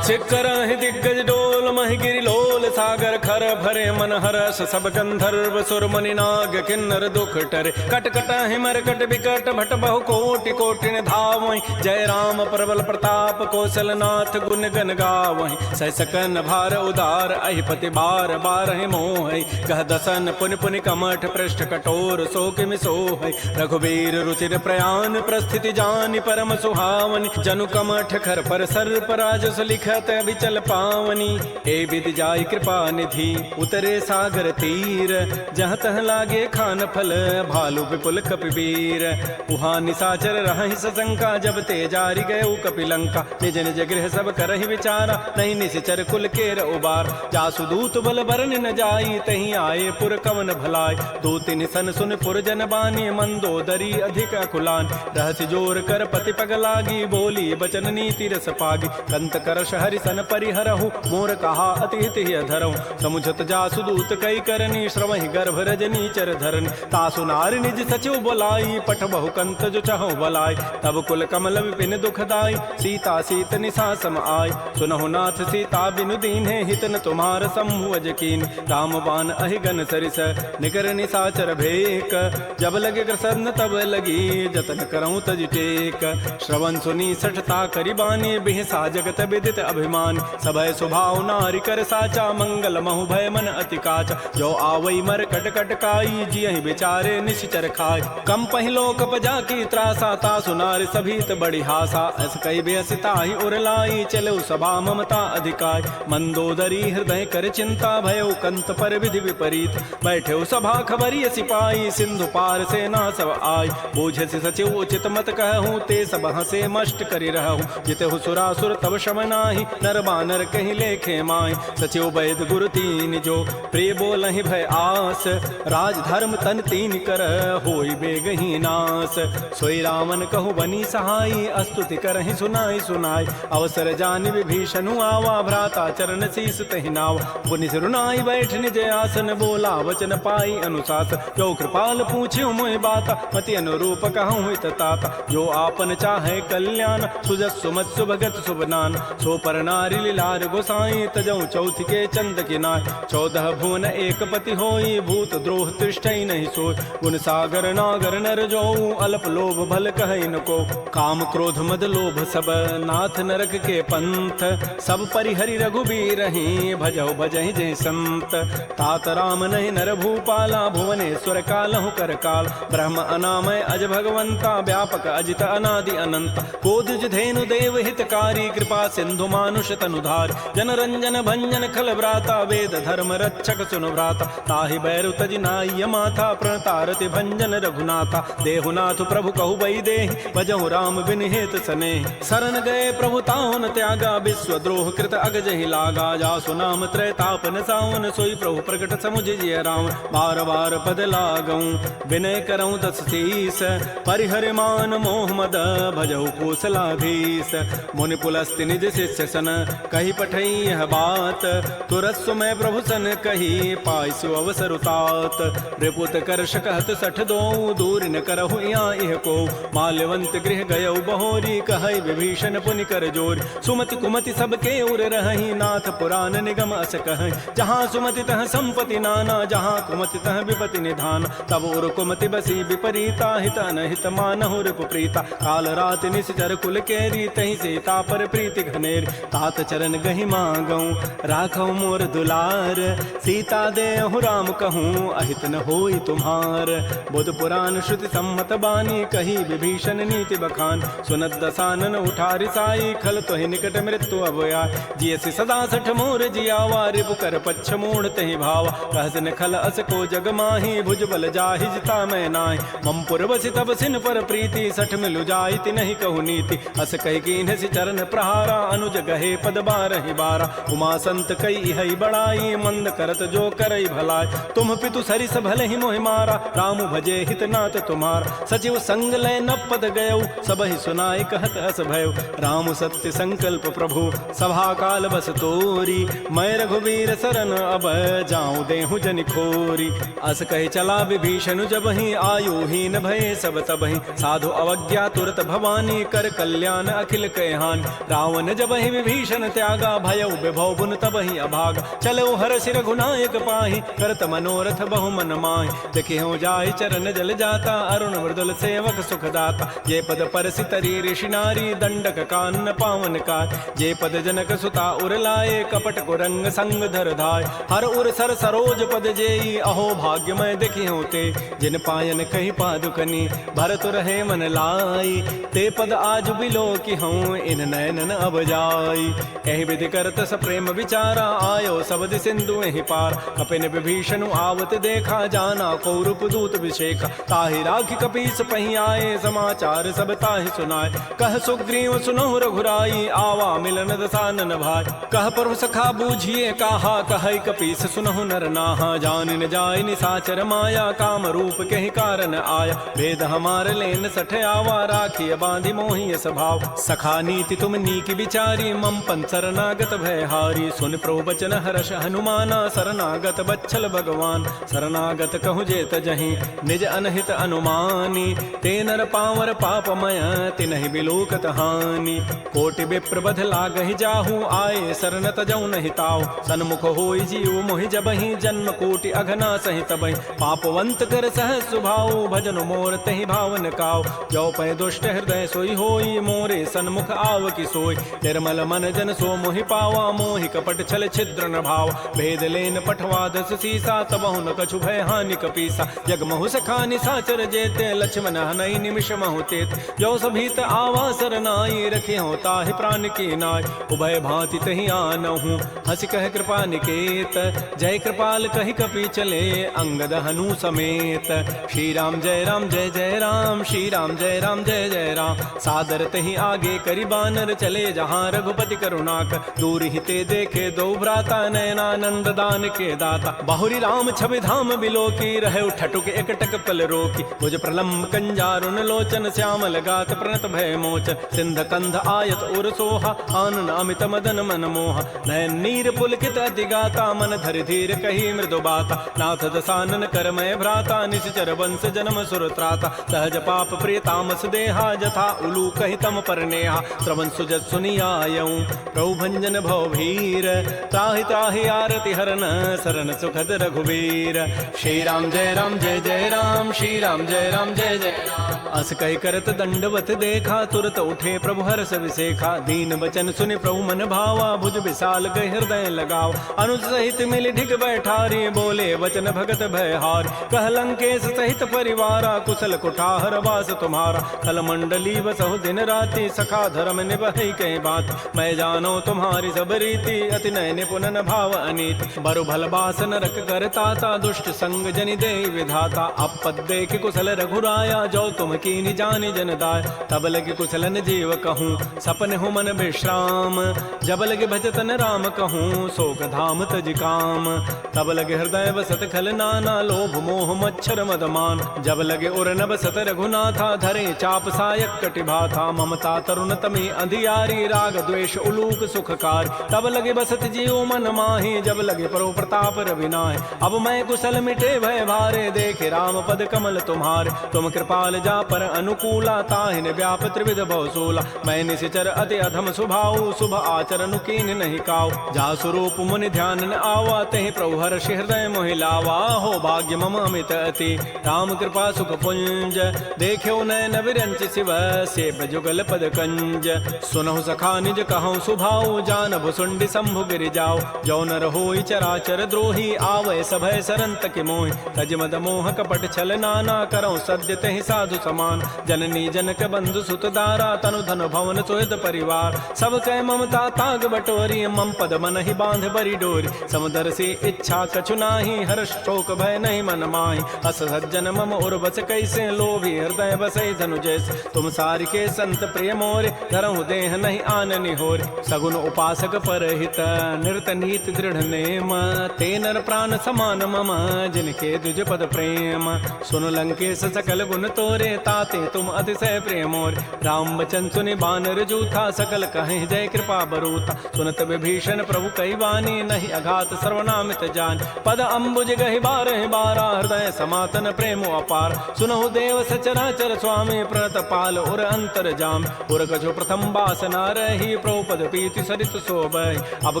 A: चिक्करहि दिग्गज डोल, महि गिरि लोल सागर। खर भरे मन हरस, सब गंधर्व सुर मुनि नाग किन्नर दुख टरे। कट कटहि मरकट बिकट, भट बहु कोटि कोटिन धावहि। जय राम प्रबल प्रताप, कौशलनाथ गुण गन गावहि। सह सकन भार उदार, अहिपति बार बारहि मोहि। कह दसन पुनि पुनि कमठ, पृष्ठ कठोर सो किमि सोहि। रघुबीर रुचिर प्रयाण, प्रस्थिति जानि परम सुहावनि। जनु कमठ खर पर सर्प राजस लिख, दिखत अभिचल पावनी, ए विधि जाय कृपा निधि। उतरे सागर तीर, जहाँ तह लागे खान फल, भालु विपुल कपिवीर। उहाँ निशाचर रहहि सशंका, जब ते जारी गए कपिलंका। निज निज गृह सब करहि विचारा, नहीं निश्चर कुल केर उबार। जासु दूत बल बरन न जाई, तहीं आए पुर कवन भलाई। दो तिन सन सुन पुर जन बानी, मंदोदरी अधिक अकुलान। रहस्य जोर कर पति पग लागी, बोली बचन नीति रस पागी। कंत करश हरि सन परिहरहु, मोर कहा अति हित ही धरहु। समुझत जासु दूत कई करनी, श्रवहि गर्भ रजनी चर धरनी। तासु नार निज सचिव बोलाई, पठ बहु कंत जो चहु बलाई। तब कुल कमल विपिन दुखदाई, सीता सीत निशा सम आय। सुनहु नाथ सीता बिनु दीन्हे, हित न तुम्हार समूह अजकीन। राम बाण अहिगन सरिस, निकर निशाचर भेक। जब लगे कृष्ण तब लगी, जतन करऊं तज टेक। श्रवण सुनी सठता करिबानी, बिहसा जगत विदित अभिमान। सभय स्वभाव नारी कर साचा, मंगल महु भय मन अति काचा। जो आवई मर कट कट काई, जियहि बिचारे निश्चर खाय। कम पहिलो कप जाकी त्रासा, तासु नारी सभीत बड़ी हासा। अस कई बेसिता ही उरलाई, चलो सभा ममता अधिकाय। मंदोदरी हृदय कर चिंता, भयो कंत पर विधि विपरीत। बैठे सभा खबरी सिपाही, सिंधु पार सेना सब आय। बूझ से सचिव उचित मत कहूँ, ते सब हसे मष्ट करि रहूँ। जितहु सुरासुर तब शम नाही, नर बानर कहीं लेखे माय। सचिव वैद गुरु तीन जो, प्रिय बोलहि भय आस। राज धर्म तन तीन कर, होई बेगहि नास। सोई रामन कहु बनी सहाई, अस्तुति करहि सुनाई सुनाई। अवसर जानि विभीषणु आवा, भ्राता चरण शीस तहि नावा। पुनि सिरुनाई बैठ निज आसन, बोला वचन पाई अनुशासन। जो कृपाल पूछ्यो मोहि बाता, मति अनुरूप कहूँ हित ताता। जो आपन चाहे कल्याण, सुजस सुमत सुभगत सुबनान। सो पर नारी लीलार गोसाई, तजऊ चौथ के चंद के नाय। 14 भुवन एक पति होई, भूत द्रोह तिष्ठई नहीं सोय। गुण सागर नागर नर जोऊ, अल्प लोभ भल कहै न को। काम क्रोध मद लोभ सब, नाथ नरक के पंथ। सब परिहरि रघुबीर ही, भजौ भजहि जय संत। तात राम नहीं नर भूपाला, भुवनेश्वर कालहु कर काल। ब्रह्म अनामय अज भगवंता, व्यापक अजित अनादि अनंत। कोदिज धेनु देव हितकारी, कृपा सिंधु मानुष तनुधार। जन रंजन भंजन खल व्राता, वेद धर्म रक्षक सुनु भ्राता। ताहि बैरु तजि नाय माथा, प्रणतारति भंजन रघुनाथा। देहुनाथ प्रभु कहु बई देहि, भजहु राम बिन हेत स्नेह। शरण गए प्रभु ताहु न त्यागा, विश्व द्रोह कृत अगजहि लागा। जासु नाम त्रैतापन सावन, सोई प्रभु प्रकट समुझ जिय राम। बार बार पद लागऊं, विनय करऊं दस शीस। परिहर मान मोह मद, भजहु कौशलाधीश। मुनि पुलस्त्य निज शिष्य सन, कही पठई यह बात। तुरत सुमय प्रभु सन कही, पाइसु अवसर उतात। रिपुत करश कहत सठ दोऊ, दूर न करहु यहाँ इह को। माल्यवंत गृह गयौ बहोरी, कहै विभीषण पुनि कर जोर। सुमति कुमति सबके उर रहहि, नाथ पुराण निगम अस कहै। जहाँ सुमति तह संपत्ति नाना, जहाँ कुमति तह विपति निधान। तब उर कुमति बसी विपरीता, हित अनहित मानहु रिपु प्रीता। काल रात निश्चर कुल केरी, तहि सीता पर प्रीति घनेरी। तात चरण गहि मांगऊं, राखऊ मोर दुलार। सीता देहु राम कहूँ, अहित न होई तुम्हार। बुध पुराण श्रुति सम्मत बानी, कही विभीषण नीति बखान। सुनत दसानन उठारि साई, खल तोहि निकट मृत्यु अब आय। जियसि सदा सठ मोर जियावा, रिपु कर पच्छ मूढ़ तहि भावा। कहसन खल अस को जग माही, भुज बल जाहि जिता मैं नाहि। मम पुर बसि तब सिन पर प्रीति, सठ मिलु जाइति नहीं कहु नीति। अस कहि कीन्हसि चरण प्रहारा, अनुज गहे पद बारहि बारा। उमा संत कई हई बड़ाई, मंद करत जो करई भलाई। तुम पितु सरिस भलहि मोहि मारा, राम भजे हित नाथ तुम्हारा। सचिव संग लय न पद गयौ, सबहि सुनाई कहत अस भयउ। राम सत्य संकल्प प्रभु, सभा काल बस तोरी। मैं रघुवीर शरण अब, जाऊं देहु जनि खोरी। अस कहे चला विभीषण जबहि, आयु हीन भये सब तबहि। साधु अवज्ञा तुरत भवानी, कर कल्याण अखिल कहान। रावण जबहि विभीषण त्यागा, भयउ विभव बुन तबहि अभागा। चलो हरषि रघुनायक पाहि, करत मनोरथ बहु मन माहि। देखिहु जाहि चरण जल जाता, अरुण मृदुल सेवक सुखदाता। जे पद परसि तरी ऋषि नारी, दंडक कानन पावन काय। जे पद जनक सुता उर लाए, कपट कुरंग संग धर धाय। हर उर सर सरोज पद जेई, अहो भाग्यमय देखिहु ते। जिन पायन कहि पादुकनी, भरत रहे मन लाई। ते पद आज बिलो कि हूँ, इन नैनन अब जाई। आई। यही विधि करत स प्रेम विचारा, आयो सबद सिंधु ही पार। कपिन विभीषण आवत देखा, जाना को रूप दूत विशेखा। ताहि राखी कपीस पही आए, समाचार सब ताहि सुनाए। कह सुग्रीव सुनहु रघुराई, आवा मिलन दसानन भाई। कह प्रभु सखा बूझिए कहा, कह कपीस सुनहु नर नाहा। जान न जाय निसाचर माया, काम रूप के ही कारण आया। भेद हमार लेन सठ आवा, राखिय बांधि मोहि स्वभाव। सखा नीति तुम नीक विचारी, मम पन शरणागत भय हारी। सुन प्रभु बचन हर्ष हनुमाना, शरणागत बच्छल भगवान। शरणागत कहु जेत जहीं, निज अनहित अनुमानी। ते नर पावर पापमय, तिनहि बिलोकत हानि। कोटि विप्र बध लागहि जाहू, आए शरण तजौ नहीं ताऊ। सन्मुख होई जीव मोहि जबहि, जन्म कोटि अघना सहि तबहि। पापवंत कर सहज सुभाऊ, भजन मोर तहि भावन काऊ। जो पै दुष्ट हृदय सोई होई, मोरे सन्मुख आव की सोई। निर्मल मन जन सो मोहि पावा, मोहि कपट छल छिद्र न भाव। भेद लेन पठवा दस सीसा, तबहु न कछु भय हानि कपीसा। जग महु सखा निसाचर जेते, लक्ष्मण हनई निमिष महु तेत। जो सभीत आवा सरनाई, रखे हो ताहि प्राण की नाय। उभय भांति तहि आनहु, हंस कह कृपा निकेत। जय कृपाल कहि कपि चले, अंगद हनु समेत। श्री राम जय राम जय जय राम, श्री राम जय राम जय जय राम। सादर तहि आगे करि बानर चले, जहाँ रघुपति करुणाकर। दूर हिते देखे दो भ्राता, नयनानंद दान के दाता। बहुरी राम छवि धाम बिलोकी, रहे ठटुक एकटक पल रोकी। भुज प्रलम्ब कंजारुन लोचन, श्यामल गात प्रणत भय मोचन। सिंध कंध आयत उर सोहा, आनन अमित मदन मन मोहा। नयन नीर पुलकित अति गाता, मन धरि धीर कही मृदु बाता। नाथ दसानन करमय भ्राता, निश्चर वंश जन्म सुर त्राता। सहज पाप प्रिय तामस देहा, जथा उलू कहि तम पर नेहा। श्रवण सुजत सुनियायऊं, प्रभु भंजन भव भीर। त्राहि त्राहि आरति हरन, शरण सुखद रघुवीर। श्री राम जय राम जय जय राम, श्री राम जय राम जय जय राम। अस कहि करत दंडवत देखा, तुरत उठे प्रभु हर्ष विसेखा। दीन बचन सुनि प्रभु मन भावा, भुज विशाल गहि हृदय लगाव। अनुज सहित मिल ढिग बैठारी, बोले वचन भगत भय हार। कह लंकेश सहित परिवारा, कुशल कुठार वास तुम्हारा। खल मंडली बसहु दिन राति, सखा धर्म निभहि कहीं बात। मैं जानो तुम्हारी सब रीति, अति नय निपुण न भाव अनीति। बरु भल बास नरक करताता, दुष्ट संग जनि दे विधाता। अपद देख कुशल रघुराया, जो तुम कीनि जानि जन दाय। तब लगे कुशलन जीव कहूँ, सपन हो मन विश्राम। जब लगे भजतन राम कहूँ, शोक धाम तज काम। तब लगे हृदय बसत खल नाना, लोभ मोह मच्छर मदमान। जब लगे उर न बसत रघुनाथा, धरे चाप सायक कटिभाथा। ममता तरुण तमी अंधियारी, राग द्वेष उलूक सुखकार। तब लगे बसत जीव मन माही, जब लगे परो प्रताप रविनाय। अब मैं कुशल मिटे भय भारे, देखे राम पद कमल तुम्हारे। तुम कृपाल जा पर अनुकूला, ताहिन व्याप त्रिविध बहुसूला। मैं निशिचर अति अधम स्वभाव, शुभ आचरण कीन नहीं काऊ। जा स्वरूप मुनि ध्यान न आवा, तहि प्रभु हर्ष हृदय मोहि लावा। हो भाग्य मम अमित अति, राम कृपा सुख पुंज। देख्यो नयन विरंच शिव, सेव जुगल पद कंज। सुनहु सखा निज कहूँ सुभाऊ, जान भुसुंडि शंभु गिरि जाओ। जो नर होई चराचर द्रोही, आवै सभय सरन तकि मोहि। तज मद मोह कपट छल नाना, करऊँ सद्य तहि साधु समान। जननी जनक बंधु सुत दारा, तनु धन भवन सुहृद परिवार। सब कह ममता ताग बटोरी, मम पद मन ही बांध बरी डोरी। समुदर से इच्छा कछु नाही, हर्ष शोक भय नहीं मन माही। अस सज्जन मम उर बस कैसे, लोभी हृदय बसै धनु जैसे। तुम सारि के संत प्रिय मोरे, धरहु देह नहीं आननि होरे। सगुन उपासक परहित, निरत नीति दृढ़ नेम। ते नर प्राण समान मम, जिनके द्विज पद प्रेम। सुन लंकेश सकल गुण तोरे, ताते तुम अतिशय प्रिय मोरे। राम बचन सुनि बानर जूथा, सकल कहें जय कृपा बरूथा। सुनत विभीषण प्रभु कई वाणी, नहीं अघात सर्वनामित जान। पद अम्बुज गहि बारहि बारा, हृदय समातन प्रेम अपार। सुनहु देव सचराचर स्वामी, प्रणत पाल उर अंतर जाम। उर कछु प्रथम बासना रही, प्रभु पद पीति सरित शोभहि। अब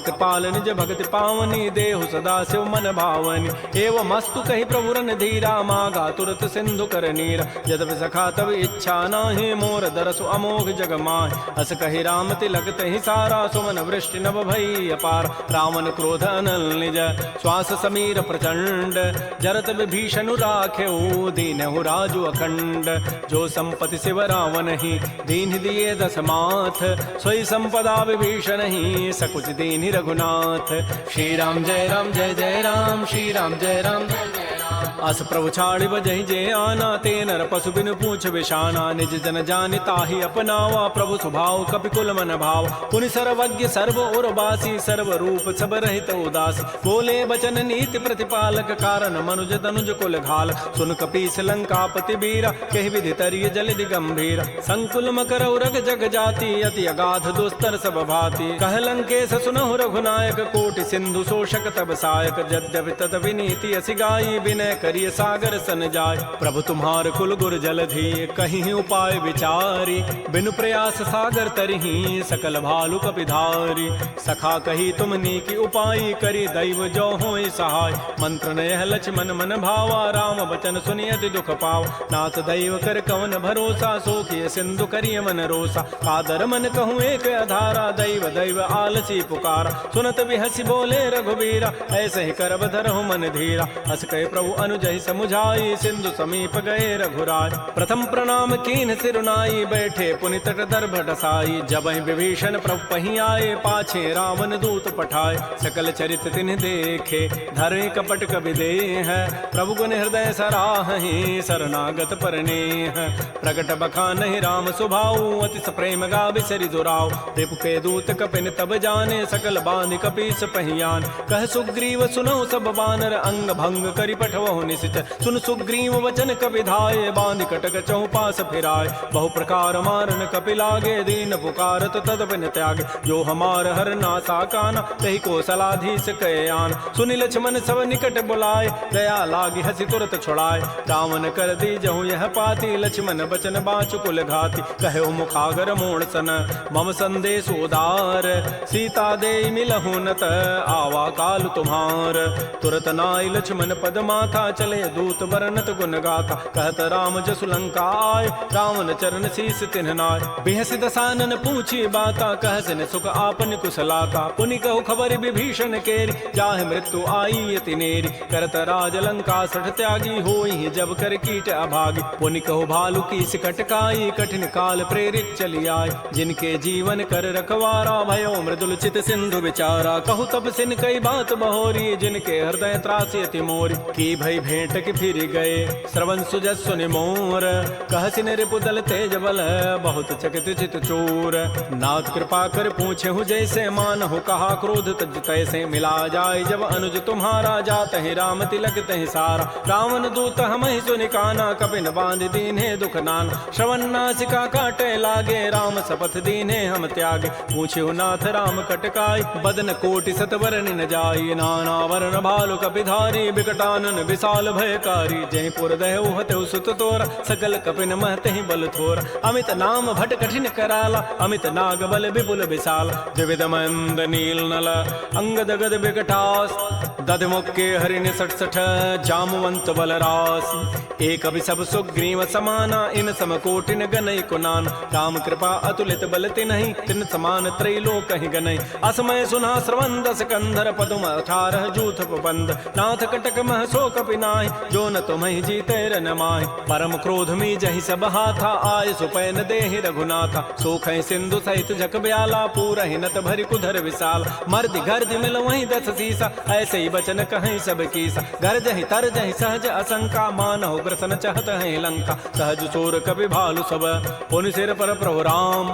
A: कृपाल निज भगति पावनी, देहु सदा शिव मन भावनी। एवं मस्तु कहि प्रभु रन धीरा, मागा तुरत सिंधु कर नीरा। यद्यपि सखा तब इच्छा नाही, मोर दरसु अमोघ जग माहि। अस कहि राम तिलक तहि सारा, सुमन वृष्टि नभ भई अपार। रावण क्रोध अनल निज, श्वास समीर प्रचंड। जरत विभीषणु राखेऊ, दीनहु राजु अखंड। जो संपत्ति शिव रावण ही, दीन दिए दस माथ। सोई संपत्ति संपदा विभीषण ही सकुच दीनि रघुनाथ।
B: श्री राम जय राम जय जय राम, श्री राम जय राम जय जय राम।
A: अस प्रभु छाड़ि बजहि जे आना, ते नर पशु बिनु पूछ विषाना। निज जन जानि ताहि अपनावा, प्रभु स्वभाव कपिकुल मन भाव। पुनि सर्वज्ञ सर्व उर्वासी, सर्व रूप सब रहित उदासी। बोले बचन नीति प्रतिपालक, कारण मनुज तनुज कुल घाल। सुन कपीस लंकापति बीरा, कहि विधि तरिय जलधि गंभीर। संकुल मकर उरग जग जाति, अति अगाध दुस्तर सब भाति। कह लंकेश सुनहु रघुनायक, कोटि सिंधु शोषक तब सायक। यद्यपि तदपि नीति असि गाई, विनय करिय सागर सन जाय। प्रभु तुम्हार कुल गुर जलधि, कहीं उपाय विचारी। बिनु प्रयास सागर तरही, सकल भालु कपिधारी। सखा कही तुम नीकी उपाय, करी दैव जो होय सहाय। मंत्र नयह लक्ष्मण मन भावा, राम बचन सुनियति दुख पाव। नाथ दैव कर कवन भरोसा, सोखिय सिंधु करिय मन रोसा। कादर मन कहूँ एक अधारा, दैव दैव आलसी पुकारा। सुनत बिहसी बोले रघुबीरा, ऐसे ही करब धरहु मन धीरा। हस कहे प्रभु अनुजहि समुझाई, सिंधु समीप गए रघुराय। प्रथम प्रणाम कीन सिरुनाई, बैठे पुनि तट दर्भ डसाई। जबहि विभीषण प्रभु पही आए, पाछे रावण दूत पठाए। सकल चरित तिन्ह देखे, धरे कपट कबि देह। प्रभु गुण हृदय सराहि, शरणागत परनेह। प्रगट बखानहि राम सुभाऊ, अति प्रेम गावि सरि दुराऊ। रिपु के दूत कपिन तब जाने, सकल बांधि कपीस पहियान। कह सुग्रीव सुनहु सब बानर, अंग भंग करि पठवहु निशिचर। सुन सुग्रीव वचन कपि धाये, बांधि कटक चहु पास फिराय। बहु प्रकार मारन कपि लागे, दीन पुकारत तदपिन त्यागे। जो हमार हर नासा काना, तहि कौशलाधीश कहे आन। सुनि लक्ष्मण सब निकट बुलाए, दया लागी हसी तुरत छुड़ाए। रावण कर दी जहु यह पाती, लक्ष्मण बचन बाँचु कुल घाती। कहे मुखागर मोड़ सन, मम संदेश उदार। सीता दे मिलहु नत, आवा काल तुम्हार। तुरत नाई लक्ष्मण पद माथा, चले दूत बरनत गुण गाथा। कहत राम जसु लंका आय, रावण चरण शीस तिन्ह नाय। बिहसि दसानन पूछी बाता, कहसिन सुख आपन कुशलाता। पुनि कहु खबर विभीषण केरी, जाहि मृत्यु आई अति नेरी। करत राज लंका सठ त्यागी, होई जब कर कीट अभागी। पुनि कहु भालु की सिकट काई, कठिन काल प्रेरित चली आय। जिनके जीवन कर रखवारा, भयो मृदुल चित सिंधु विचारा। कहु तब सिन कई बात बहोरी, जिनके हृदय त्रासी अति मोरी। की भई भेंट की फिर गए, श्रवण सुजस सुनि मोर। कहसिन रिपुदल तेज बल, बहुत चकित चित चोर। नाथ कृपा कर पूछे हूँ जैसे, मान हो कहा क्रोध तज तैसे। मिला जाय जब अनुज तुम्हारा, जात ही राम तिलक तहि सारा। रावण दूत हम ही सुनि काना, कपिन बांध दीन्हे दुख नाना। श्रवण नासिका काटे लागे, राम शपथ दीन्हे हम त्यागे। पूछे नाथ राम कटकाई, बदन कोटि सतवरन न जाई। नाना वरण भालु कपिधारी, बिकटानन विशाल भयकारी। जय पुर दहु हतहु सुत तोरा, सकल कपिन महतहि बल थोरा। अमित नाम भट कठिन कराला, अमित नाग बल विपुल विशाल। द्विविध मंद नील नल, अंगद गद बिकटास। दध मुक्के हरिण सठ सठ, जामवंत बलरास। एक अभि सब सुग्रीव समाना, इन सम कोटिन गनई कुनान। राम कृपा अतुलित बल तिन्हि, तिन समान त्रैलोक कहि गनई। असमय सुना श्रवण दस कंधर, पदुम 18 जूथ बंद। नाथ कटक मह सो कपि नाहि, जो न तुम्हि जीते रन माहि। परम क्रोध मी जहि सब हाथा, आय सुपैन देहि रघुनाथा। सोखहि सिंधु सहित जग ब्याला, पूरहि नत भरि कुधर विशाल। मर्दि गर्दि मिल वहीं 10 सीसा, ऐसे ही बचन कहीं सब कीसा। गरजहि तरजहि सहज असंका, मानहु ग्रसन चहत है लंका। सहज सोर कपि भालु सब, पुनि सिर पर प्रभु राम।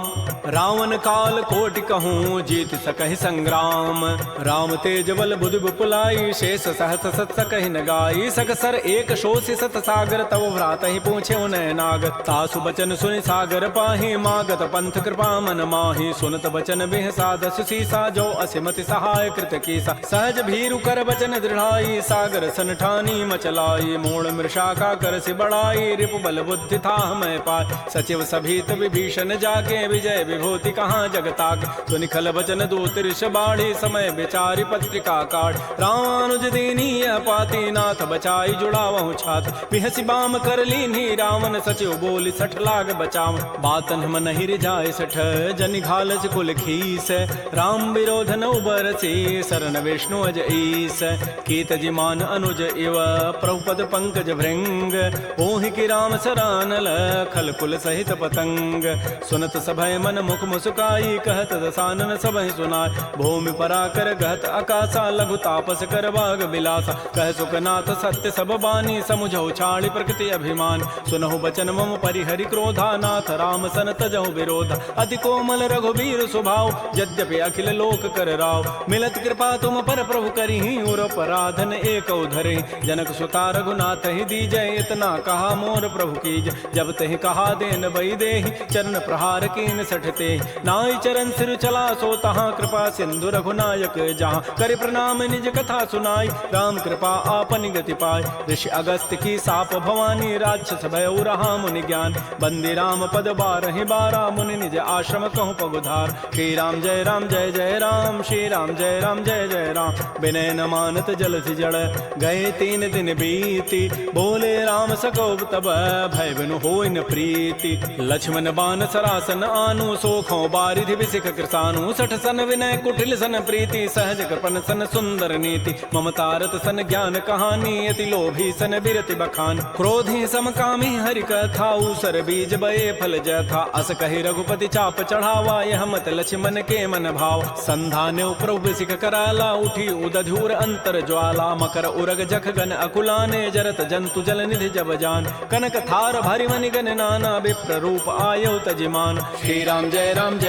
A: रावण काल कोटि कहूँ, जीत सकहि संग्राम। राम तेज बल बुधि विपुलाई, शेष सहस सत सकहि न गाई। सकसर एक शोषि सत सागर, तव भ्रात ही पूछे उन्हें नागर। तासु बचन सुनि सागर पाहि, मागत पंथ कृपा मन माहि। सुनत बचन बिहसा 10 सीसा, जो असिमति सहाय कृत कीसा। सहज भीरु कर बचन दृढ़ाई, सागर सन ठानी मचलाई। मूल मृषा का कर सि बढ़ाई, रिपु बल बुद्धि था मैं पाय। सचिव सभीत विभीषण जाके, विजय विभूति कहाँ जगताके। सुनि खल बचन दूत ऋष बाढ़ी, समय विचारि पत्रिका काढ़। रामानुज दीनी पाती, नाथ बचाई जुड़ावहु छाती। बिहसि बाम कर लीन्ही रावण, सचिव बोली 60 लाग बचाव। बातन हम नहीं रिझाए 60, जनि घालस कुल खीस। राम विरोध न उबरसी, शरण विष्णु अज ईस। मीस कीतजिमान अनुज इव प्रभुपद पंकज भृंग ओहि की राम सरानल खल कुल सहित पतंग सुनत सभय मन मुख मुस्काई कहत दसानन सबहि सुनाय भूमि पराकर गहत आकाशा लघु तापस कर बाग बिलासा कह सुखनाथ सत्य सब बानी समुझौ छाड़ी प्रकृति अभिमान सुनहु बचन मम परिहरि क्रोधा नाथ राम सन तजहु विरोध अति कोमल रघुबीर स्वभाव यद्यपि अखिल लोक कर राव मिलत कृपा तुम पर प्रभु करिहि उर पराधन एक धरे जनक सुता रघुनाथ ही दीजय इतना कहा मोर प्रभु कीज जब तहि कहा देन बई देहि चरण प्रहार कीन सठते नाई चरण सिर चला सो तहाँ कृपा सिंधु रघुनायक जहाँ कर प्रणाम निज कथा सुनाई राम कृपा आपन गति पाय ऋषि अगस्त की साप भवानी राक्षस भय रहा मुनि ज्ञान बंदी राम पद बारहि बारा मुनि निज आश्रम कहूँ पगुधार श्री राम जय राम जय जय राम श्री राम जय राम जय जय राम विनय न मानत जलधि जड़ गए 3 दिन बीती बोले राम सकोब तब भय बिनु होय न प्रीति लक्ष्मण बान सरासन आनु सोखों बारिधि विसिख कृसानु सठ सन विनय कुटिल सन प्रीति सहज कृपन सन सुंदर नीति ममतारत सन ज्ञान कहानी अति लोभी सन बिरति बखान क्रोधी समकामी हरि कथा उसर बीज बये फल जथा अस कहि रघुपति चाप चढ़ावा यह मत लक्ष्मण के मन भाव संधान प्रभु सिख कराला उठी उदधूर अंतर ज्वाला मकर उरग जख गन अकुलाने जरत जंतु जल निधि जब जान कनक थार भरि मनि गन नाना विप्र रूप आयो तजिमान श्री राम जय राम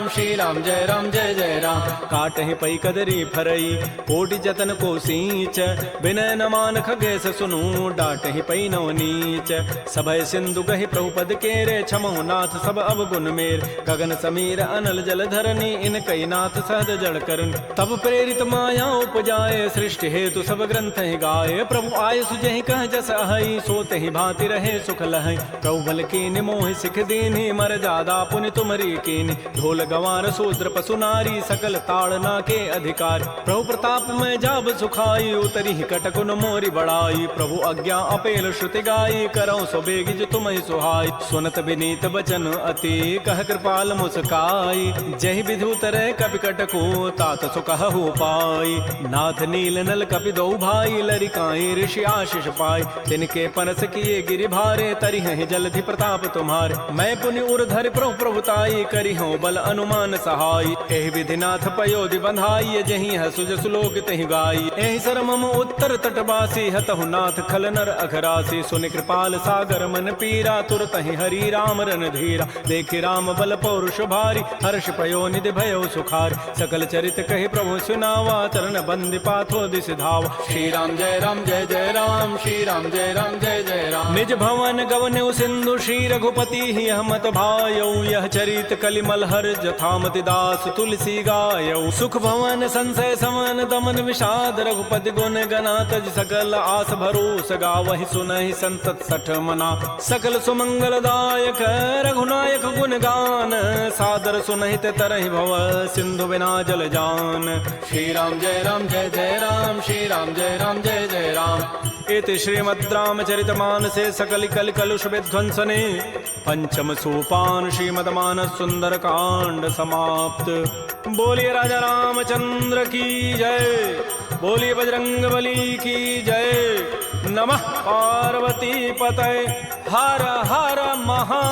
A: श्री राम जय जय राम काटहि पई कदरी फरई कोटि जतन को सींच विनय न मान खगेश सुनु डाटहि पई नव नीच सभय सिंधु गहि प्रभुपद केरे क्षमो नाथ सब अवगुण मेर गगन समीर अनल जल धरनी इन कई नाथ सहज जड़ करन तब प्रेरित माया उपजाए सृष्टि हेतु सब ग्रंथ ही गाये प्रभु आय सुजहि कह जस अहई सोते ही भांति रहे सुख लहै प्रभु बल कीन मोह सिख दीन्हि मर जादा पुनि तुमरी कीन ढोल गंवार शूद्र पशु नारी सकल ताड़ना के अधिकार प्रभु प्रताप में जाब सुखाई उतरी कटकुन मोरी बड़ाई प्रभु आज्ञा अपेल श्रुति गाई करौ सो बेगिज तुमहि सुहाई सुनत विनीत बचन अति कह कृपाल मुस्काई जहि विधि उतरे कपि कटको तात सुकहु पाई नाथ नील नल कपि दो भाई लरिकाई ऋषि आशीष पाई तिनके परस किए गिरि भारे तरिहि जलधि प्रताप तुम्हारे मैं पुनि उर्धर प्रभु प्रभुताई करिहु बल अनुमान सहाय एहि विधि नाथ पयोधि बंधाई जहि हसुज सुलोक तहि गाई एहि सर मम उत्तर तटवासी हतहु नाथ खल नर अघरासी सुनि कृपाल सागर मन पीरा तुरत ही हरि राम रन धीरा देखि राम बल पौरुष भारी हर्ष पयो निधि भयो सुखार सकल चरित कहि प्रभु सुनावा चरण बंदि पाथो दिस धावा श्री राम जय राम श्री राम जय जय राम निज भवन गवन सिंधु श्री रघुपति ही हमत भायौ यह चरित कलिमल हर जथामति दास तुलसी गायौ सुख भवन संशय समन दमन विषाद रघुपति गुण गना तज सकल आस भरोस गावहि सुनहि संतत सठ मना सकल सुमंगल दायक रघुनायक गुण गान सादर सुनहि ते तरहि भव सिंधु बिना जल जान श्री राम जय जय राम श्री राम जय जय राम इति श्रीमद् रामचरितमानसे सकल कल कलुष विध्वंसने पंचम सोपान श्रीमद्मानस सुंदर कांड समाप्त। बोलिए राजा रामचंद्र की जय, बोलिए बजरंग बली की जय। नमः पार्वती पतये, हर हर महा